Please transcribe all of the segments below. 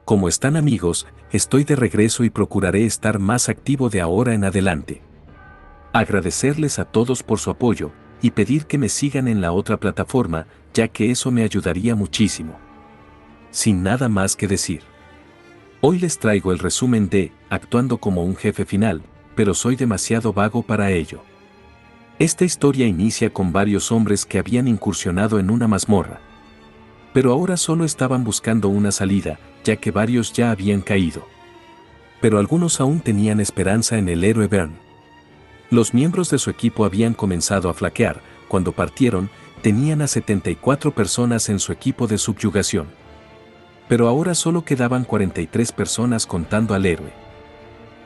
Como están amigos, estoy de regreso y procuraré estar más activo de ahora en adelante. Agradecerles a todos por su apoyo, y pedir que me sigan en la otra plataforma, ya que eso me ayudaría muchísimo. Sin nada más que decir. Hoy les traigo el resumen de Actuando como un jefe final, pero soy demasiado vago para ello. Esta historia inicia con varios hombres que habían incursionado en una mazmorra. Pero ahora solo estaban buscando una salida, ya que varios ya habían caído. Pero algunos aún tenían esperanza en el héroe Bern. Los miembros de su equipo habían comenzado a flaquear. Cuando partieron, tenían a 74 personas en su equipo de subyugación. Pero ahora solo quedaban 43 personas contando al héroe.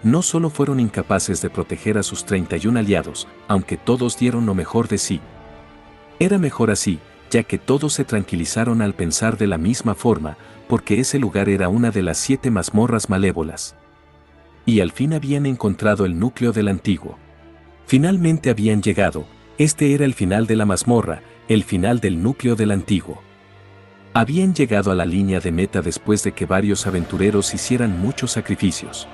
No solo fueron incapaces de proteger a sus 31 aliados, aunque todos dieron lo mejor de sí. Era mejor así, ya que todos se tranquilizaron al pensar de la misma forma, porque ese lugar era una de las 7 mazmorras malévolas. Y al fin habían encontrado el núcleo del antiguo. Finalmente habían llegado. Este era el final de la mazmorra, el final del núcleo del antiguo. Habían llegado a la línea de meta después de que varios aventureros hicieran muchos sacrificios.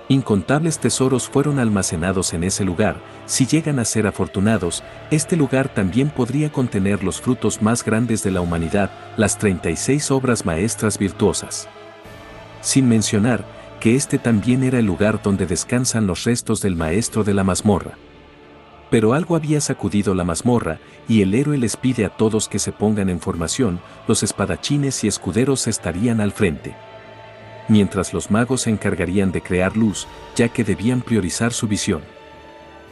Incontables tesoros fueron almacenados en ese lugar. Si llegan a ser afortunados, este lugar también podría contener los frutos más grandes de la humanidad, las 36 obras maestras virtuosas. Sin mencionar que este también era el lugar donde descansan los restos del maestro de la mazmorra. Pero algo había sacudido la mazmorra, y el héroe les pide a todos que se pongan en formación. Los espadachines y escuderos estarían al frente, mientras los magos se encargarían de crear luz, ya que debían priorizar su visión.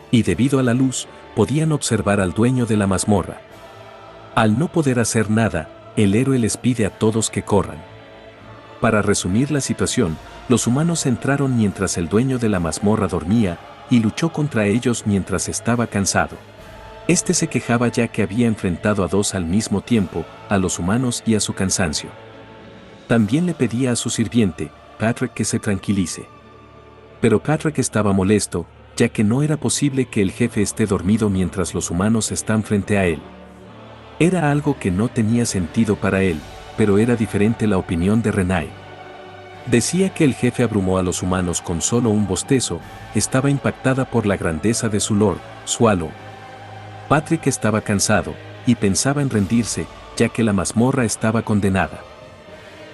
Y debido a la luz, podían observar al dueño de la mazmorra. Al no poder hacer nada, el héroe les pide a todos que corran. Para resumir la situación, los humanos entraron mientras el dueño de la mazmorra dormía, y luchó contra ellos mientras estaba cansado. Este se quejaba ya que había enfrentado a 2 al mismo tiempo, a los humanos y a su cansancio. También le pedía a su sirviente, Patrick, que se tranquilice. Pero Patrick estaba molesto, ya que no era posible que el jefe esté dormido mientras los humanos están frente a él. Era algo que no tenía sentido para él, pero era diferente la opinión de Renai. Decía que el jefe abrumó a los humanos con solo un bostezo. Estaba impactada por la grandeza de su Lord, Swallow. Patrick estaba cansado, y pensaba en rendirse, ya que la mazmorra estaba condenada.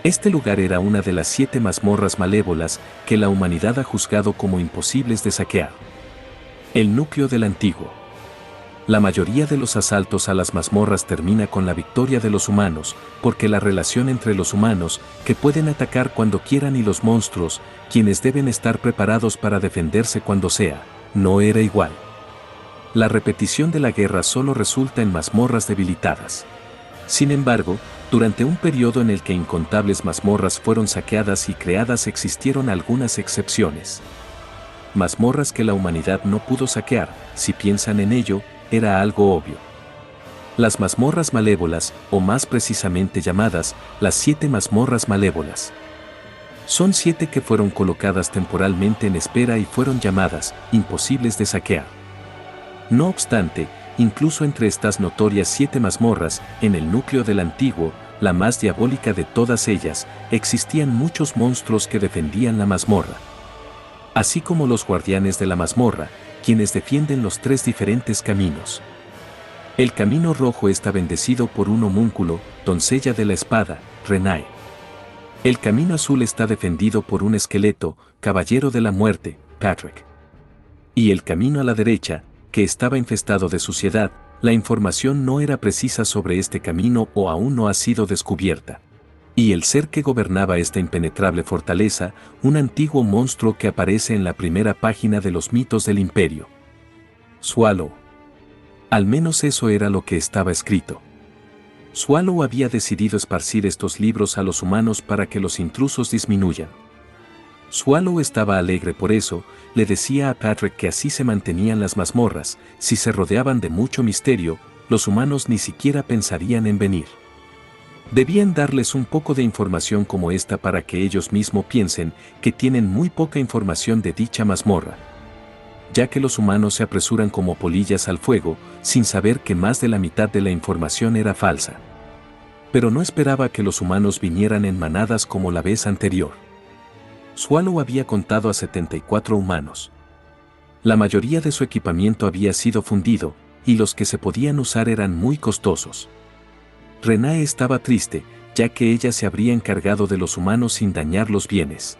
Este lugar era una de las 7 mazmorras malévolas que la humanidad ha juzgado como imposibles de saquear. El núcleo del antiguo. La mayoría de los asaltos a las mazmorras termina con la victoria de los humanos, porque la relación entre los humanos, que pueden atacar cuando quieran, y los monstruos, quienes deben estar preparados para defenderse cuando sea, no era igual. La repetición de la guerra solo resulta en mazmorras debilitadas. Sin embargo, durante un periodo en el que incontables mazmorras fueron saqueadas y creadas, existieron algunas excepciones. Mazmorras que la humanidad no pudo saquear. Si piensan en ello, era algo obvio. Las mazmorras malévolas, o más precisamente llamadas, las 7 mazmorras malévolas. Son 7 que fueron colocadas temporalmente en espera y fueron llamadas imposibles de saquear. No obstante, incluso entre estas notorias 7 mazmorras, en el núcleo del antiguo, la más diabólica de todas ellas, existían muchos monstruos que defendían la mazmorra. Así como los guardianes de la mazmorra, quienes defienden los 3 diferentes caminos. El camino rojo está bendecido por un homúnculo, doncella de la espada, Renai. El camino azul está defendido por un esqueleto, caballero de la muerte, Patrick. Y el camino a la derecha, que estaba infestado de suciedad. La información no era precisa sobre este camino o aún no ha sido descubierta. Y el ser que gobernaba esta impenetrable fortaleza, un antiguo monstruo que aparece en la primera página de los mitos del imperio. Swallow. Al menos eso era lo que estaba escrito. Swallow había decidido esparcir estos libros a los humanos para que los intrusos disminuyan. Swallow estaba alegre por eso. Le decía a Patrick que así se mantenían las mazmorras. Si se rodeaban de mucho misterio, los humanos ni siquiera pensarían en venir. Debían darles un poco de información como esta para que ellos mismos piensen que tienen muy poca información de dicha mazmorra. Ya que los humanos se apresuran como polillas al fuego, sin saber que más de la mitad de la información era falsa. Pero no esperaba que los humanos vinieran en manadas como la vez anterior. Swallow había contado a 74 humanos. La mayoría de su equipamiento había sido fundido, y los que se podían usar eran muy costosos. Renae estaba triste, ya que ella se habría encargado de los humanos sin dañar los bienes.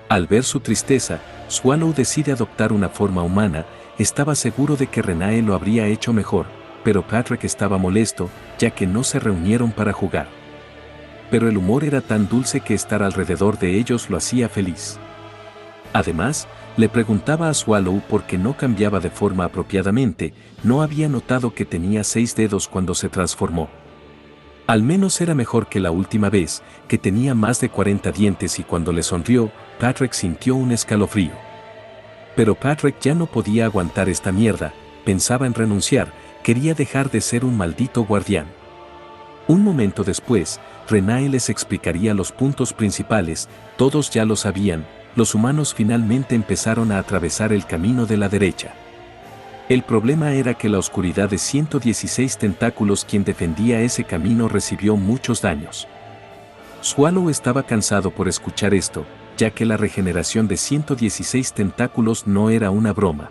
Al ver su tristeza, Swallow decide adoptar una forma humana. Estaba seguro de que Renae lo habría hecho mejor, pero Patrick estaba molesto, ya que no se reunieron para jugar. Pero el humor era tan dulce que estar alrededor de ellos lo hacía feliz. Además, le preguntaba a Swallow por qué no cambiaba de forma apropiadamente. No había notado que tenía 6 dedos cuando se transformó. Al menos era mejor que la última vez, que tenía más de 40 dientes, y cuando le sonrió, Patrick sintió un escalofrío. Pero Patrick ya no podía aguantar esta mierda, pensaba en renunciar, quería dejar de ser un maldito guardián. Un momento después, Renae les explicaría los puntos principales. Todos ya lo sabían. Los humanos finalmente empezaron a atravesar el camino de la derecha. El problema era que la oscuridad de 116 tentáculos quien defendía ese camino recibió muchos daños. Swallow estaba cansado por escuchar esto, ya que la regeneración de 116 tentáculos no era una broma.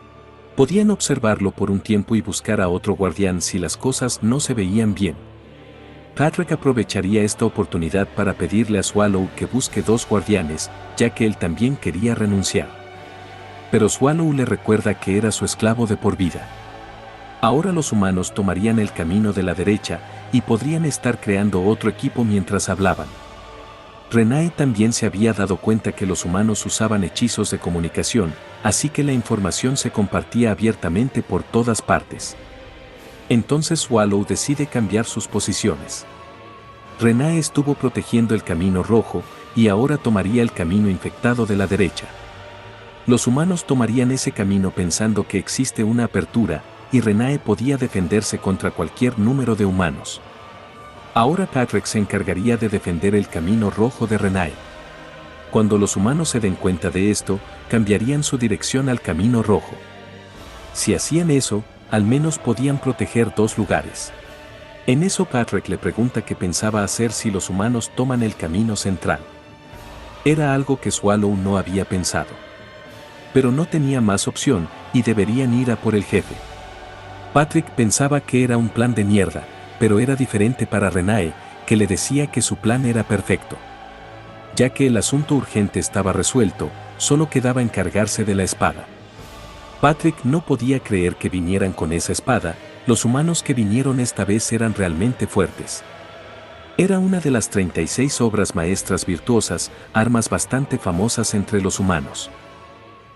Podían observarlo por un tiempo y buscar a otro guardián si las cosas no se veían bien. Patrick aprovecharía esta oportunidad para pedirle a Swallow que busque 2 guardianes, ya que él también quería renunciar. Pero Swallow le recuerda que era su esclavo de por vida. Ahora los humanos tomarían el camino de la derecha y podrían estar creando otro equipo mientras hablaban. Renae también se había dado cuenta que los humanos usaban hechizos de comunicación, así que la información se compartía abiertamente por todas partes. Entonces Swallow decide cambiar sus posiciones. Renae estuvo protegiendo el camino rojo y ahora tomaría el camino infectado de la derecha. Los humanos tomarían ese camino pensando que existe una apertura y Renae podía defenderse contra cualquier número de humanos. Ahora Patrick se encargaría de defender el camino rojo de Renae. Cuando los humanos se den cuenta de esto, cambiarían su dirección al camino rojo. Si hacían eso, al menos podían proteger 2 lugares. En eso Patrick le pregunta qué pensaba hacer si los humanos toman el camino central. Era algo que Swallow no había pensado. Pero no tenía más opción y deberían ir a por el jefe. Patrick pensaba que era un plan de mierda, pero era diferente para Renae, que le decía que su plan era perfecto. Ya que el asunto urgente estaba resuelto, solo quedaba encargarse de la espada. Patrick no podía creer que vinieran con esa espada. Los humanos que vinieron esta vez eran realmente fuertes. Era una de las 36 obras maestras virtuosas, armas bastante famosas entre los humanos.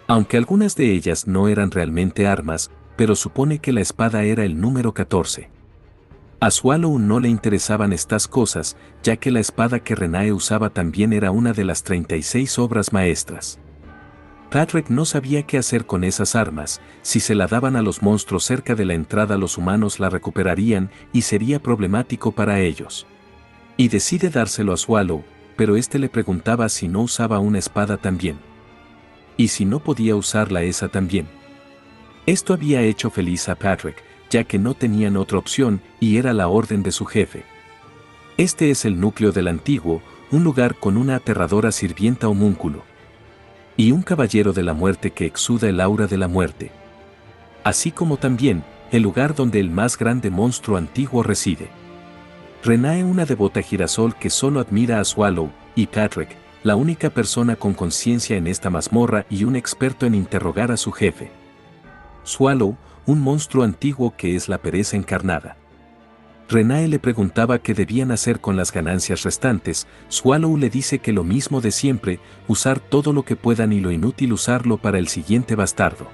Aunque algunas de ellas no eran realmente armas, pero supone que la espada era el número 14. A Swallow no le interesaban estas cosas, ya que la espada que Renae usaba también era una de las 36 obras maestras. Patrick no sabía qué hacer con esas armas. Si se la daban a los monstruos cerca de la entrada, los humanos la recuperarían y sería problemático para ellos. Y decide dárselo a Swallow, pero este le preguntaba si no usaba una espada también. Y si no podía usarla esa también. Esto había hecho feliz a Patrick, ya que no tenían otra opción y era la orden de su jefe. Este es el núcleo del antiguo, un lugar con una aterradora sirvienta homúnculo. Y un caballero de la muerte que exuda el aura de la muerte. Así como también, el lugar donde el más grande monstruo antiguo reside. Renae, una devota girasol que solo admira a Swallow, y Patrick, la única persona con conciencia en esta mazmorra y un experto en interrogar a su jefe. Swallow, un monstruo antiguo que es la pereza encarnada. Renae le preguntaba qué debían hacer con las ganancias restantes. Swallow le dice que lo mismo de siempre, usar todo lo que puedan y lo inútil usarlo para el siguiente bastardo.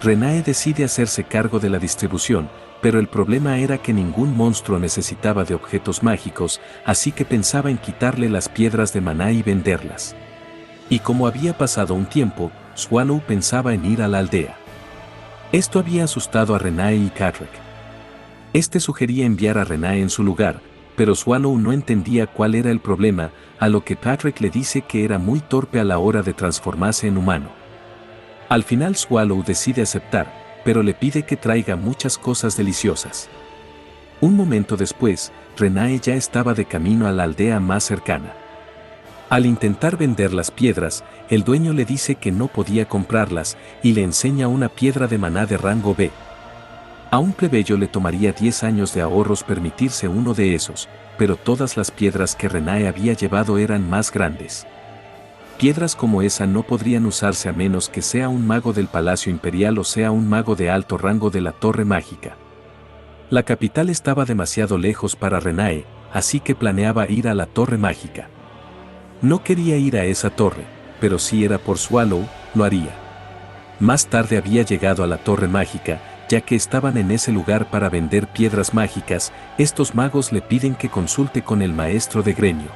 Renae decide hacerse cargo de la distribución, pero el problema era que ningún monstruo necesitaba de objetos mágicos, así que pensaba en quitarle las piedras de maná y venderlas. Y como había pasado un tiempo, Swallow pensaba en ir a la aldea. Esto había asustado a Renae y Patrick. Este sugería enviar a Renae en su lugar, pero Swallow no entendía cuál era el problema, a lo que Patrick le dice que era muy torpe a la hora de transformarse en humano. Al final Swallow decide aceptar, pero le pide que traiga muchas cosas deliciosas. Un momento después, Renae ya estaba de camino a la aldea más cercana. Al intentar vender las piedras, el dueño le dice que no podía comprarlas y le enseña una piedra de maná de rango B. A un plebeyo le tomaría 10 años de ahorros permitirse uno de esos, pero todas las piedras que Renae había llevado eran más grandes. Piedras como esa no podrían usarse a menos que sea un mago del Palacio Imperial o sea un mago de alto rango de la Torre Mágica. La capital estaba demasiado lejos para Renae, así que planeaba ir a la Torre Mágica. No quería ir a esa torre, pero si era por Swallow, lo haría. Más tarde había llegado a la Torre Mágica, ya que estaban en ese lugar para vender piedras mágicas. Estos magos le piden que consulte con el maestro de gremio.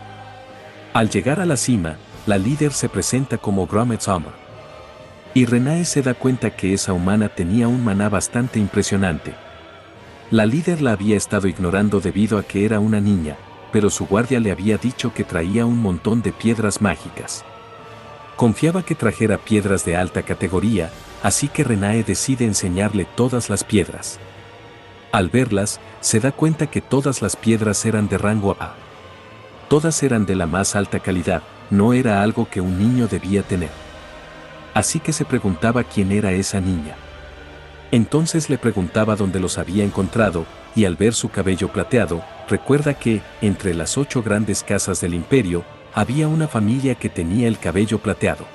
Al llegar a la cima, la líder se presenta como Grommet Summer. Y Renae se da cuenta que esa humana tenía un maná bastante impresionante. La líder la había estado ignorando debido a que era una niña, pero su guardia le había dicho que traía un montón de piedras mágicas. Confiaba que trajera piedras de alta categoría, así que Renae decide enseñarle todas las piedras. Al verlas, se da cuenta que todas las piedras eran de rango A. Todas eran de la más alta calidad, no era algo que un niño debía tener. Así que se preguntaba quién era esa niña. Entonces le preguntaba dónde los había encontrado, y al ver su cabello plateado, recuerda que, entre las 8 grandes casas del imperio, había una familia que tenía el cabello plateado.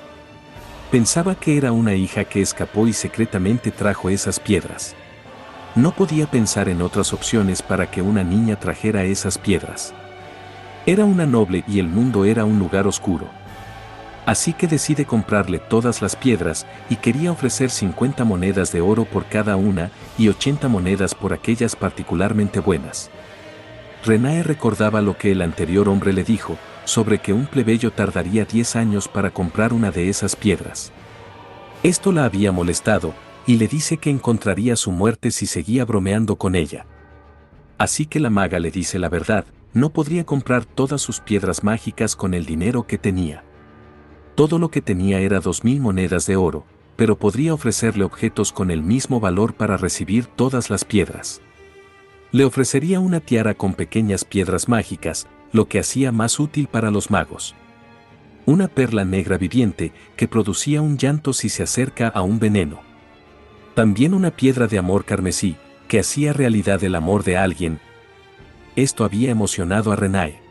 Pensaba que era una hija que escapó y secretamente trajo esas piedras. No podía pensar en otras opciones para que una niña trajera esas piedras. Era una noble y el mundo era un lugar oscuro. Así que decide comprarle todas las piedras y quería ofrecer 50 monedas de oro por cada una y 80 monedas por aquellas particularmente buenas. Renae recordaba lo que el anterior hombre le dijo, sobre que un plebeyo tardaría 10 años para comprar una de esas piedras. Esto la había molestado, y le dice que encontraría su muerte si seguía bromeando con ella. Así que la maga le dice la verdad, no podría comprar todas sus piedras mágicas con el dinero que tenía. Todo lo que tenía era 2000 monedas de oro, pero podría ofrecerle objetos con el mismo valor para recibir todas las piedras. Le ofrecería una tiara con pequeñas piedras mágicas, lo que hacía más útil para los magos. Una perla negra viviente que producía un llanto si se acerca a un veneno. También una piedra de amor carmesí, que hacía realidad el amor de alguien. Esto había emocionado a Renae.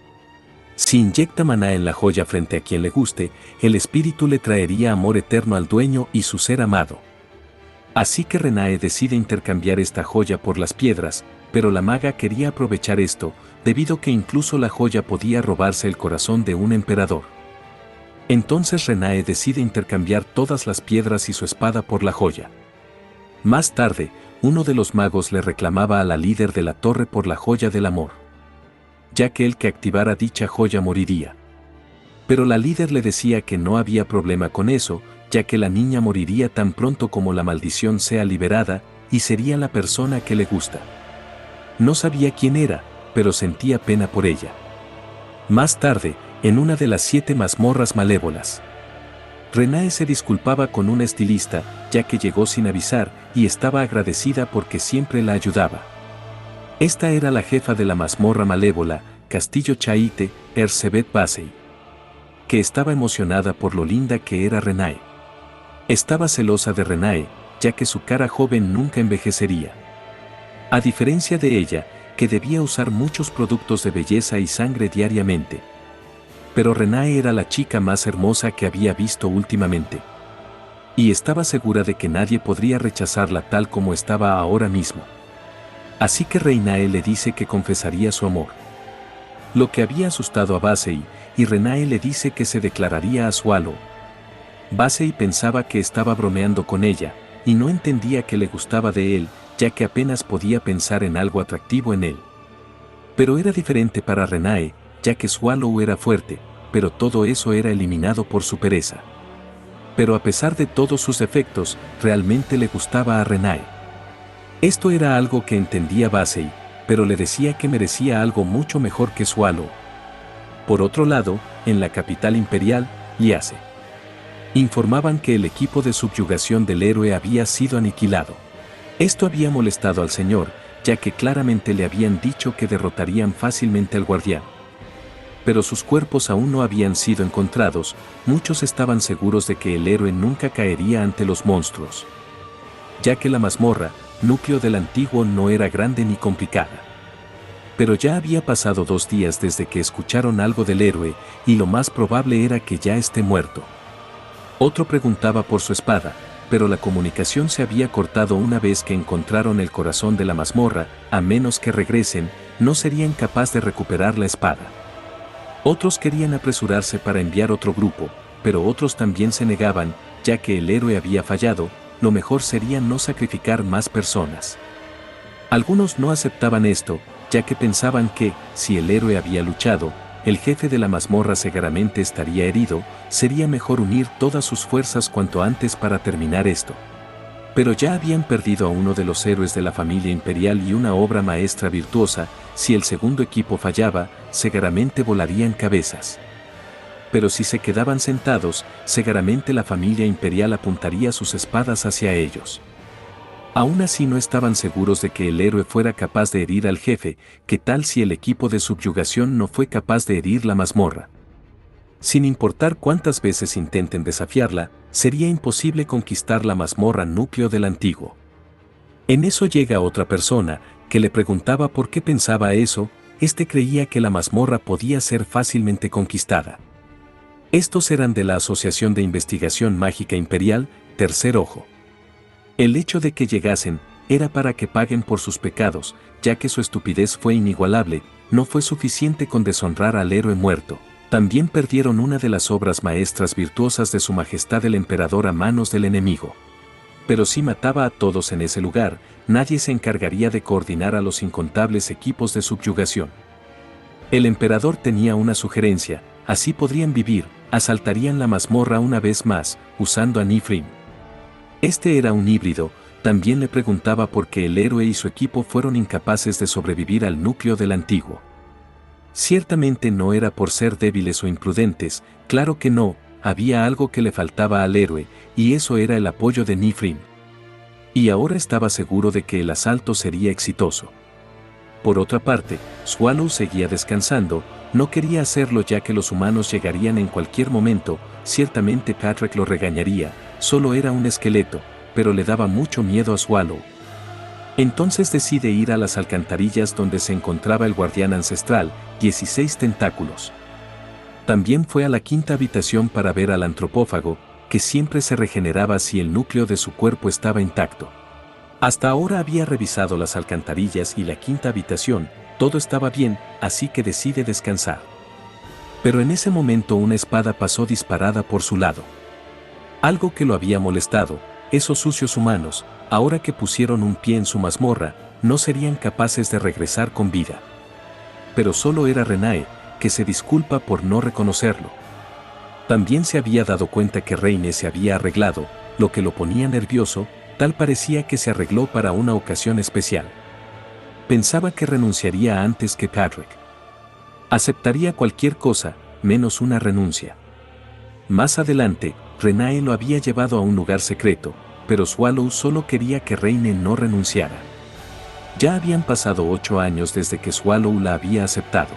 Si inyecta maná en la joya frente a quien le guste, el espíritu le traería amor eterno al dueño y su ser amado. Así que Renae decide intercambiar esta joya por las piedras, pero la maga quería aprovechar esto, debido que incluso la joya podía robarse el corazón de un emperador. Entonces Renae decide intercambiar todas las piedras y su espada por la joya. Más tarde, uno de los magos le reclamaba a la líder de la torre por la joya del amor, ya que el que activara dicha joya moriría. Pero la líder le decía que no había problema con eso, ya que la niña moriría tan pronto como la maldición sea liberada, y sería la persona que le gusta. No sabía quién era, pero sentía pena por ella. Más tarde, en una de las 7 mazmorras malévolas, Renae se disculpaba con una estilista, ya que llegó sin avisar, y estaba agradecida porque siempre la ayudaba. Esta era la jefa de la mazmorra malévola, Castillo Chaite, Erzsébet Basey, que estaba emocionada por lo linda que era Renae. Estaba celosa de Renae, ya que su cara joven nunca envejecería. A diferencia de ella, que debía usar muchos productos de belleza y sangre diariamente. Pero Renae era la chica más hermosa que había visto últimamente. Y estaba segura de que nadie podría rechazarla tal como estaba ahora mismo. Así que Renae le dice que confesaría su amor. Lo que había asustado a Basey, y Renae le dice que se declararía a Swallow. Basey pensaba que estaba bromeando con ella, y no entendía que le gustaba de él, ya que apenas podía pensar en algo atractivo en él. Pero era diferente para Renae, ya que Swallow era fuerte, pero todo eso era eliminado por su pereza. Pero a pesar de todos sus defectos, realmente le gustaba a Renae. Esto era algo que entendía Basey, pero le decía que merecía algo mucho mejor que Swallow. Por otro lado, en la capital imperial, Liace, informaban que el equipo de subyugación del héroe había sido aniquilado. Esto había molestado al señor, ya que claramente le habían dicho que derrotarían fácilmente al guardián. Pero sus cuerpos aún no habían sido encontrados, muchos estaban seguros de que el héroe nunca caería ante los monstruos, ya que la mazmorra, núcleo del antiguo, no era grande ni complicada. Pero ya había pasado 2 días desde que escucharon algo del héroe, y lo más probable era que ya esté muerto. Otro preguntaba por su espada, pero la comunicación se había cortado una vez que encontraron el corazón de la mazmorra. A menos que regresen, no serían capaces de recuperar la espada. Otros querían apresurarse para enviar otro grupo, pero otros también se negaban, ya que el héroe había fallado. Lo mejor sería no sacrificar más personas. Algunos no aceptaban esto, ya que pensaban que, si el héroe había luchado, el jefe de la mazmorra seguramente estaría herido. Sería mejor unir todas sus fuerzas cuanto antes para terminar esto. Pero ya habían perdido a uno de los héroes de la familia imperial y una obra maestra virtuosa. Si el segundo equipo fallaba, seguramente volarían cabezas. Pero si se quedaban sentados, seguramente la familia imperial apuntaría sus espadas hacia ellos. Aún así no estaban seguros de que el héroe fuera capaz de herir al jefe. ¿Qué tal si el equipo de subyugación no fue capaz de herir la mazmorra? Sin importar cuántas veces intenten desafiarla, sería imposible conquistar la mazmorra núcleo del antiguo. En eso llega otra persona, que le preguntaba por qué pensaba eso. Este creía que la mazmorra podía ser fácilmente conquistada. Estos eran de la Asociación de Investigación Mágica Imperial, Tercer Ojo. El hecho de que llegasen era para que paguen por sus pecados, ya que su estupidez fue inigualable. No fue suficiente con deshonrar al héroe muerto. También perdieron una de las obras maestras virtuosas de su majestad el emperador a manos del enemigo. Pero si mataba a todos en ese lugar, nadie se encargaría de coordinar a los incontables equipos de subyugación. El emperador tenía una sugerencia: así podrían vivir. Asaltarían la mazmorra una vez más, usando a Nifrim. Este era un híbrido. También le preguntaba por qué el héroe y su equipo fueron incapaces de sobrevivir al núcleo del antiguo. Ciertamente no era por ser débiles o imprudentes, claro que no. Había algo que le faltaba al héroe, y eso era el apoyo de Nifrim. Y ahora estaba seguro de que el asalto sería exitoso. Por otra parte, Swallow seguía descansando. No quería hacerlo ya que los humanos llegarían en cualquier momento. Ciertamente Patrick lo regañaría. Solo era un esqueleto, pero le daba mucho miedo a Swallow. Entonces decide ir a las alcantarillas donde se encontraba el guardián ancestral, 16 tentáculos. También fue a la quinta habitación para ver al antropófago, que siempre se regeneraba si el núcleo de su cuerpo estaba intacto. Hasta ahora había revisado las alcantarillas y la quinta habitación. Todo estaba bien, así que decide descansar. Pero en ese momento una espada pasó disparada por su lado. Algo que lo había molestado. Esos sucios humanos, ahora que pusieron un pie en su mazmorra, no serían capaces de regresar con vida. Pero solo era Renae, que se disculpa por no reconocerlo. También se había dado cuenta que Reine se había arreglado, lo que lo ponía nervioso. Tal parecía que se arregló para una ocasión especial. Pensaba que renunciaría antes que Patrick. Aceptaría cualquier cosa, menos una renuncia. Más adelante, Renae lo había llevado a un lugar secreto, pero Swallow solo quería que Reine no renunciara. Ya habían pasado 8 años desde que Swallow la había aceptado.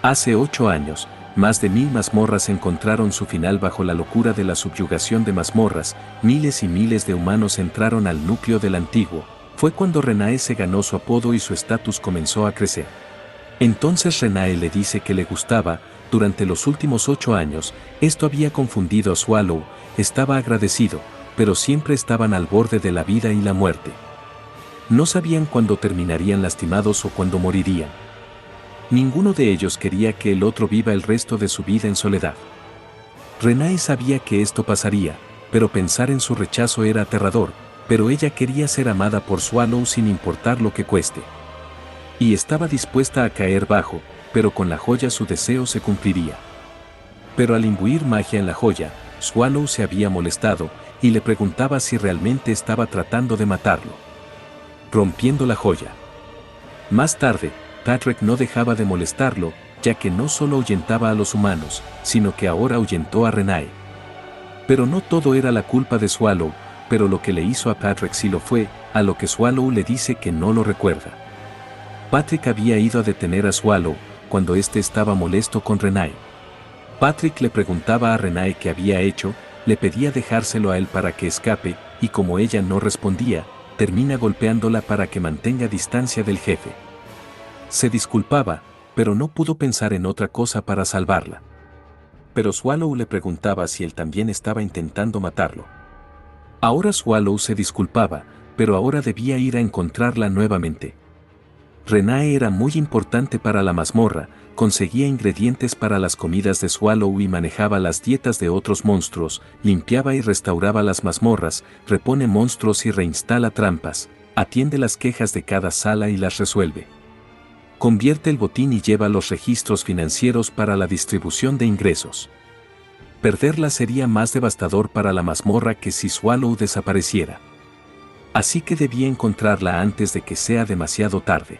Hace 8 años, más de 1000 mazmorras encontraron su final bajo la locura de la subyugación de mazmorras. Miles y miles de humanos entraron al núcleo del antiguo. Fue cuando Renae se ganó su apodo y su estatus comenzó a crecer. Entonces Renae le dice que le gustaba. Durante los últimos 8 años, esto había confundido a Swallow. Estaba agradecido, pero siempre estaban al borde de la vida y la muerte. No sabían cuándo terminarían lastimados o cuándo morirían. Ninguno de ellos quería que el otro viva el resto de su vida en soledad. Renae sabía que esto pasaría, pero pensar en su rechazo era aterrador. Pero ella quería ser amada por Swallow sin importar lo que cueste. Y estaba dispuesta a caer bajo, pero con la joya su deseo se cumpliría. Pero al imbuir magia en la joya, Swallow se había molestado, y le preguntaba si realmente estaba tratando de matarlo, rompiendo la joya. Más tarde, Patrick no dejaba de molestarlo, ya que no solo ahuyentaba a los humanos, sino que ahora ahuyentó a Renae. Pero no todo era la culpa de Swallow. pero lo que le hizo a Patrick sí lo fue, a lo que Swallow le dice que no lo recuerda. Patrick había ido a detener a Swallow cuando éste estaba molesto con Renai. Patrick le preguntaba a Renai qué había hecho, le pedía dejárselo a él para que escape, y como ella no respondía, termina golpeándola para que mantenga distancia del jefe. Se disculpaba, pero no pudo pensar en otra cosa para salvarla. Pero Swallow le preguntaba si él también estaba intentando matarlo. Ahora Swallow se disculpaba, pero ahora debía ir a encontrarla nuevamente. Renai era muy importante para la mazmorra, conseguía ingredientes para las comidas de Swallow y manejaba las dietas de otros monstruos, limpiaba y restauraba las mazmorras, repone monstruos y reinstala trampas, atiende las quejas de cada sala y las resuelve. Convierte el botín y lleva los registros financieros para la distribución de ingresos. Perderla sería más devastador para la mazmorra que si Swallow desapareciera. Así que debía encontrarla antes de que sea demasiado tarde.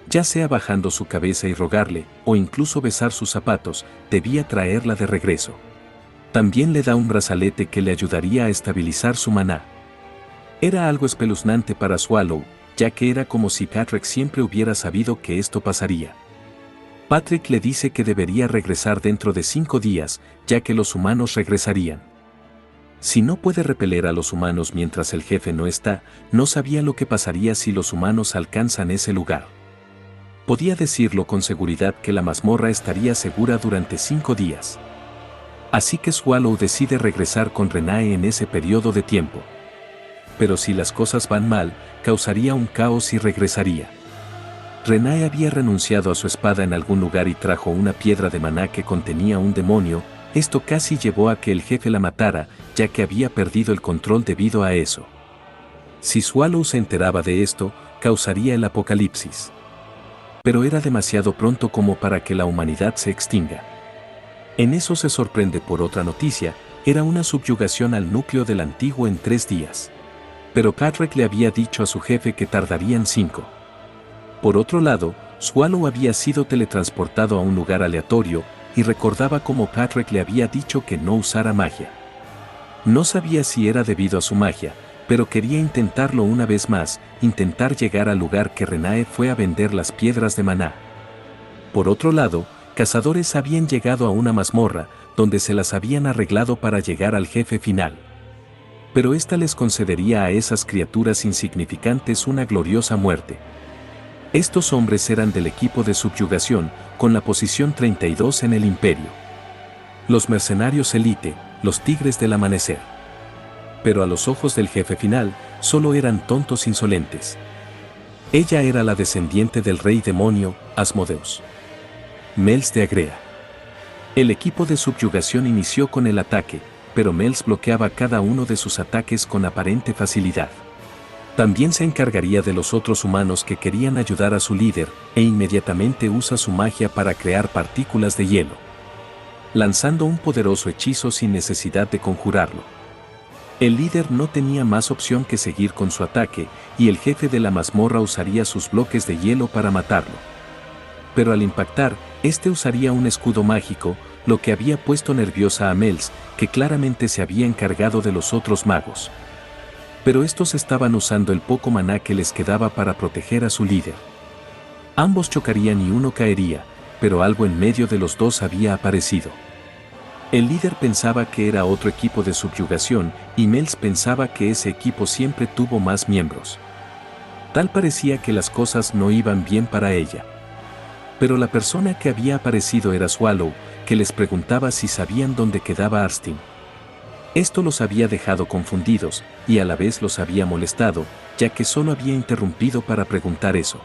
Ya sea bajando su cabeza y rogarle, o incluso besar sus zapatos, debía traerla de regreso. También le da un brazalete que le ayudaría a estabilizar su maná. Era algo espeluznante para Swallow, ya que era como si Patrick siempre hubiera sabido que esto pasaría. Patrick le dice que debería regresar dentro de 5 días, ya que los humanos regresarían. Si no puede repeler a los humanos mientras el jefe no está, no sabía lo que pasaría si los humanos alcanzan ese lugar. Podía decirlo con seguridad que la mazmorra estaría segura durante 5 días. Así que Swallow decide regresar con Renai en ese periodo de tiempo. Pero si las cosas van mal, causaría un caos y regresaría. Renai había renunciado a su espada en algún lugar y trajo una piedra de maná que contenía un demonio. Esto casi llevó a que el jefe la matara, ya que había perdido el control debido a eso. Si Swallow se enteraba de esto, causaría el apocalipsis. Pero era demasiado pronto como para que la humanidad se extinga. En eso se sorprende por otra noticia, era una subyugación al núcleo del antiguo en 3 días. Pero Patrick le había dicho a su jefe que tardarían 5. Por otro lado, Swallow había sido teletransportado a un lugar aleatorio, y recordaba cómo Patrick le había dicho que no usara magia. No sabía si era debido a su magia, pero quería intentarlo una vez más, intentar llegar al lugar que Renai fue a vender las piedras de maná. Por otro lado, cazadores habían llegado a una mazmorra, donde se las habían arreglado para llegar al jefe final. Pero ésta les concedería a esas criaturas insignificantes una gloriosa muerte. Estos hombres eran del equipo de subyugación, con la posición 32 en el imperio. Los mercenarios élite, los tigres del amanecer. Pero a los ojos del jefe final, solo eran tontos insolentes. Ella era la descendiente del rey demonio, Asmodeus. Mels de Agrea. El equipo de subyugación inició con el ataque, pero Mels bloqueaba cada uno de sus ataques con aparente facilidad. También se encargaría de los otros humanos que querían ayudar a su líder, e inmediatamente usa su magia para crear partículas de hielo, lanzando un poderoso hechizo sin necesidad de conjurarlo. El líder no tenía más opción que seguir con su ataque, y el jefe de la mazmorra usaría sus bloques de hielo para matarlo. Pero al impactar, este usaría un escudo mágico, lo que había puesto nerviosa a Mels, que claramente se había encargado de los otros magos. Pero estos estaban usando el poco maná que les quedaba para proteger a su líder. Ambos chocarían y uno caería, pero algo en medio de los dos había aparecido. El líder pensaba que era otro equipo de subyugación, y Mels pensaba que ese equipo siempre tuvo más miembros. Tal parecía que las cosas no iban bien para ella. Pero la persona que había aparecido era Swallow, que les preguntaba si sabían dónde quedaba Arstin. Esto los había dejado confundidos, y a la vez los había molestado, ya que solo había interrumpido para preguntar eso.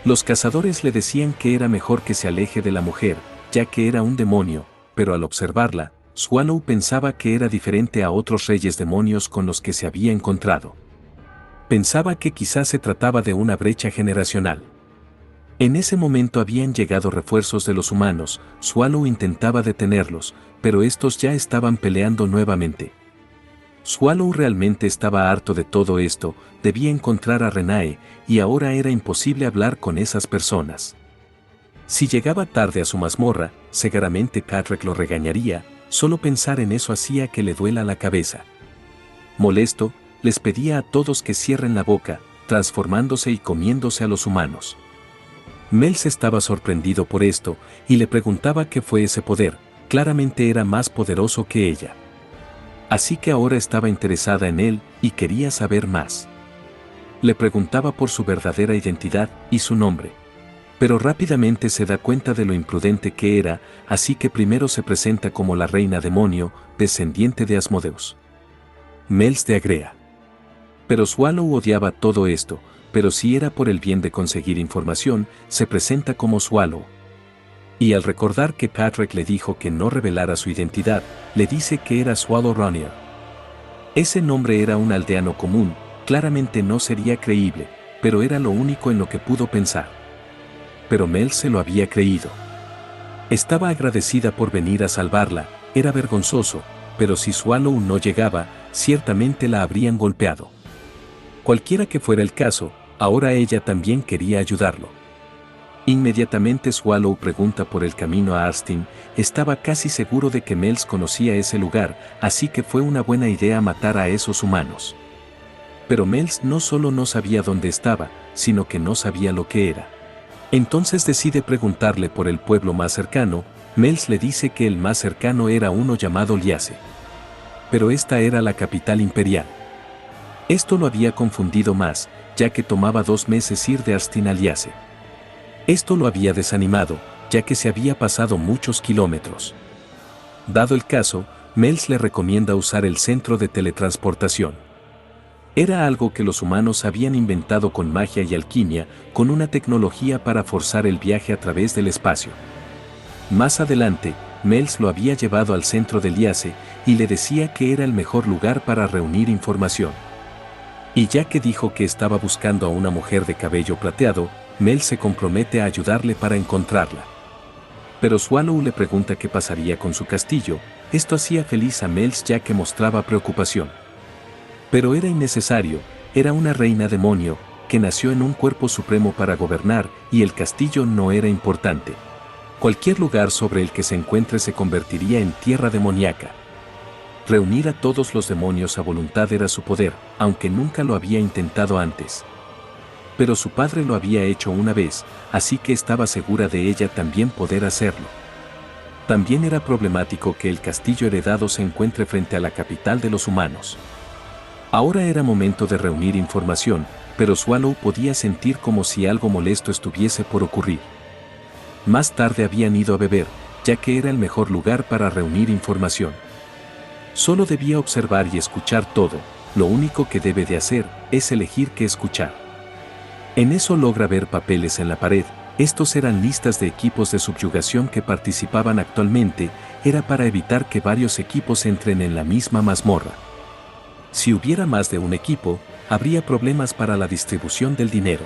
Los cazadores le decían que era mejor que se aleje de la mujer, ya que era un demonio, pero al observarla, Swallow pensaba que era diferente a otros reyes demonios con los que se había encontrado. Pensaba que quizás se trataba de una brecha generacional. En ese momento habían llegado refuerzos de los humanos. Swallow intentaba detenerlos, pero estos ya estaban peleando nuevamente. Swallow realmente estaba harto de todo esto, debía encontrar a Renai, y ahora era imposible hablar con esas personas. Si llegaba tarde a su mazmorra, seguramente Patrick lo regañaría, solo pensar en eso hacía que le duela la cabeza. molesto, les pedía a todos que cierren la boca, transformándose y comiéndose a los humanos. Mels estaba sorprendido por esto, y le preguntaba qué fue ese poder. Claramente era más poderoso que ella. Así que ahora estaba interesada en él, y quería saber más. Le preguntaba por su verdadera identidad y su nombre. Pero rápidamente se da cuenta de lo imprudente que era, así que primero se presenta como la reina demonio, descendiente de Asmodeus. Mels de Agrea. Pero Swallow odiaba todo esto, pero si era por el bien de conseguir información, se presenta como Swallow. Y al recordar que Patrick le dijo que no revelara su identidad, le dice que era Swallow Rainier. Ese nombre era un aldeano común, claramente no sería creíble, pero era lo único en lo que pudo pensar. Pero Mel se lo había creído. Estaba agradecida por venir a salvarla, era vergonzoso, pero si Swallow no llegaba, ciertamente la habrían golpeado. Cualquiera que fuera el caso, ahora ella también quería ayudarlo. Inmediatamente Swallow pregunta por el camino a Arstin, estaba casi seguro de que Mels conocía ese lugar, así que fue una buena idea matar a esos humanos. Pero Mels no solo no sabía dónde estaba, sino que no sabía lo que era. Entonces decide preguntarle por el pueblo más cercano. Mels le dice que el más cercano era uno llamado Liase. Pero esta era la capital imperial. Esto lo había confundido más, ya que tomaba 2 meses ir de Arstin a Liase. Esto lo había desanimado, ya que se había pasado muchos kilómetros. Dado el caso, Mels le recomienda usar el centro de teletransportación. Era algo que los humanos habían inventado con magia y alquimia, con una tecnología para forzar el viaje a través del espacio. Más adelante, Mels lo había llevado al centro de Liase y le decía que era el mejor lugar para reunir información. Y ya que dijo que estaba buscando a una mujer de cabello plateado, Mels se compromete a ayudarle para encontrarla. Pero Swallow le pregunta qué pasaría con su castillo. Esto hacía feliz a Mels ya que mostraba preocupación. Pero era innecesario, era una reina demonio, que nació en un cuerpo supremo para gobernar, y el castillo no era importante. Cualquier lugar sobre el que se encuentre se convertiría en tierra demoníaca. Reunir a todos los demonios a voluntad era su poder, aunque nunca lo había intentado antes. Pero su padre lo había hecho una vez, así que estaba segura de ella también poder hacerlo. También era problemático que el castillo heredado se encuentre frente a la capital de los humanos. Ahora era momento de reunir información, pero Swallow podía sentir como si algo molesto estuviese por ocurrir. Más tarde habían ido a beber, ya que era el mejor lugar para reunir información. Solo debía observar y escuchar todo, lo único que debe de hacer es elegir qué escuchar. En eso logra ver papeles en la pared. Estos eran listas de equipos de subyugación que participaban actualmente, era para evitar que varios equipos entren en la misma mazmorra. Si hubiera más de un equipo, habría problemas para la distribución del dinero.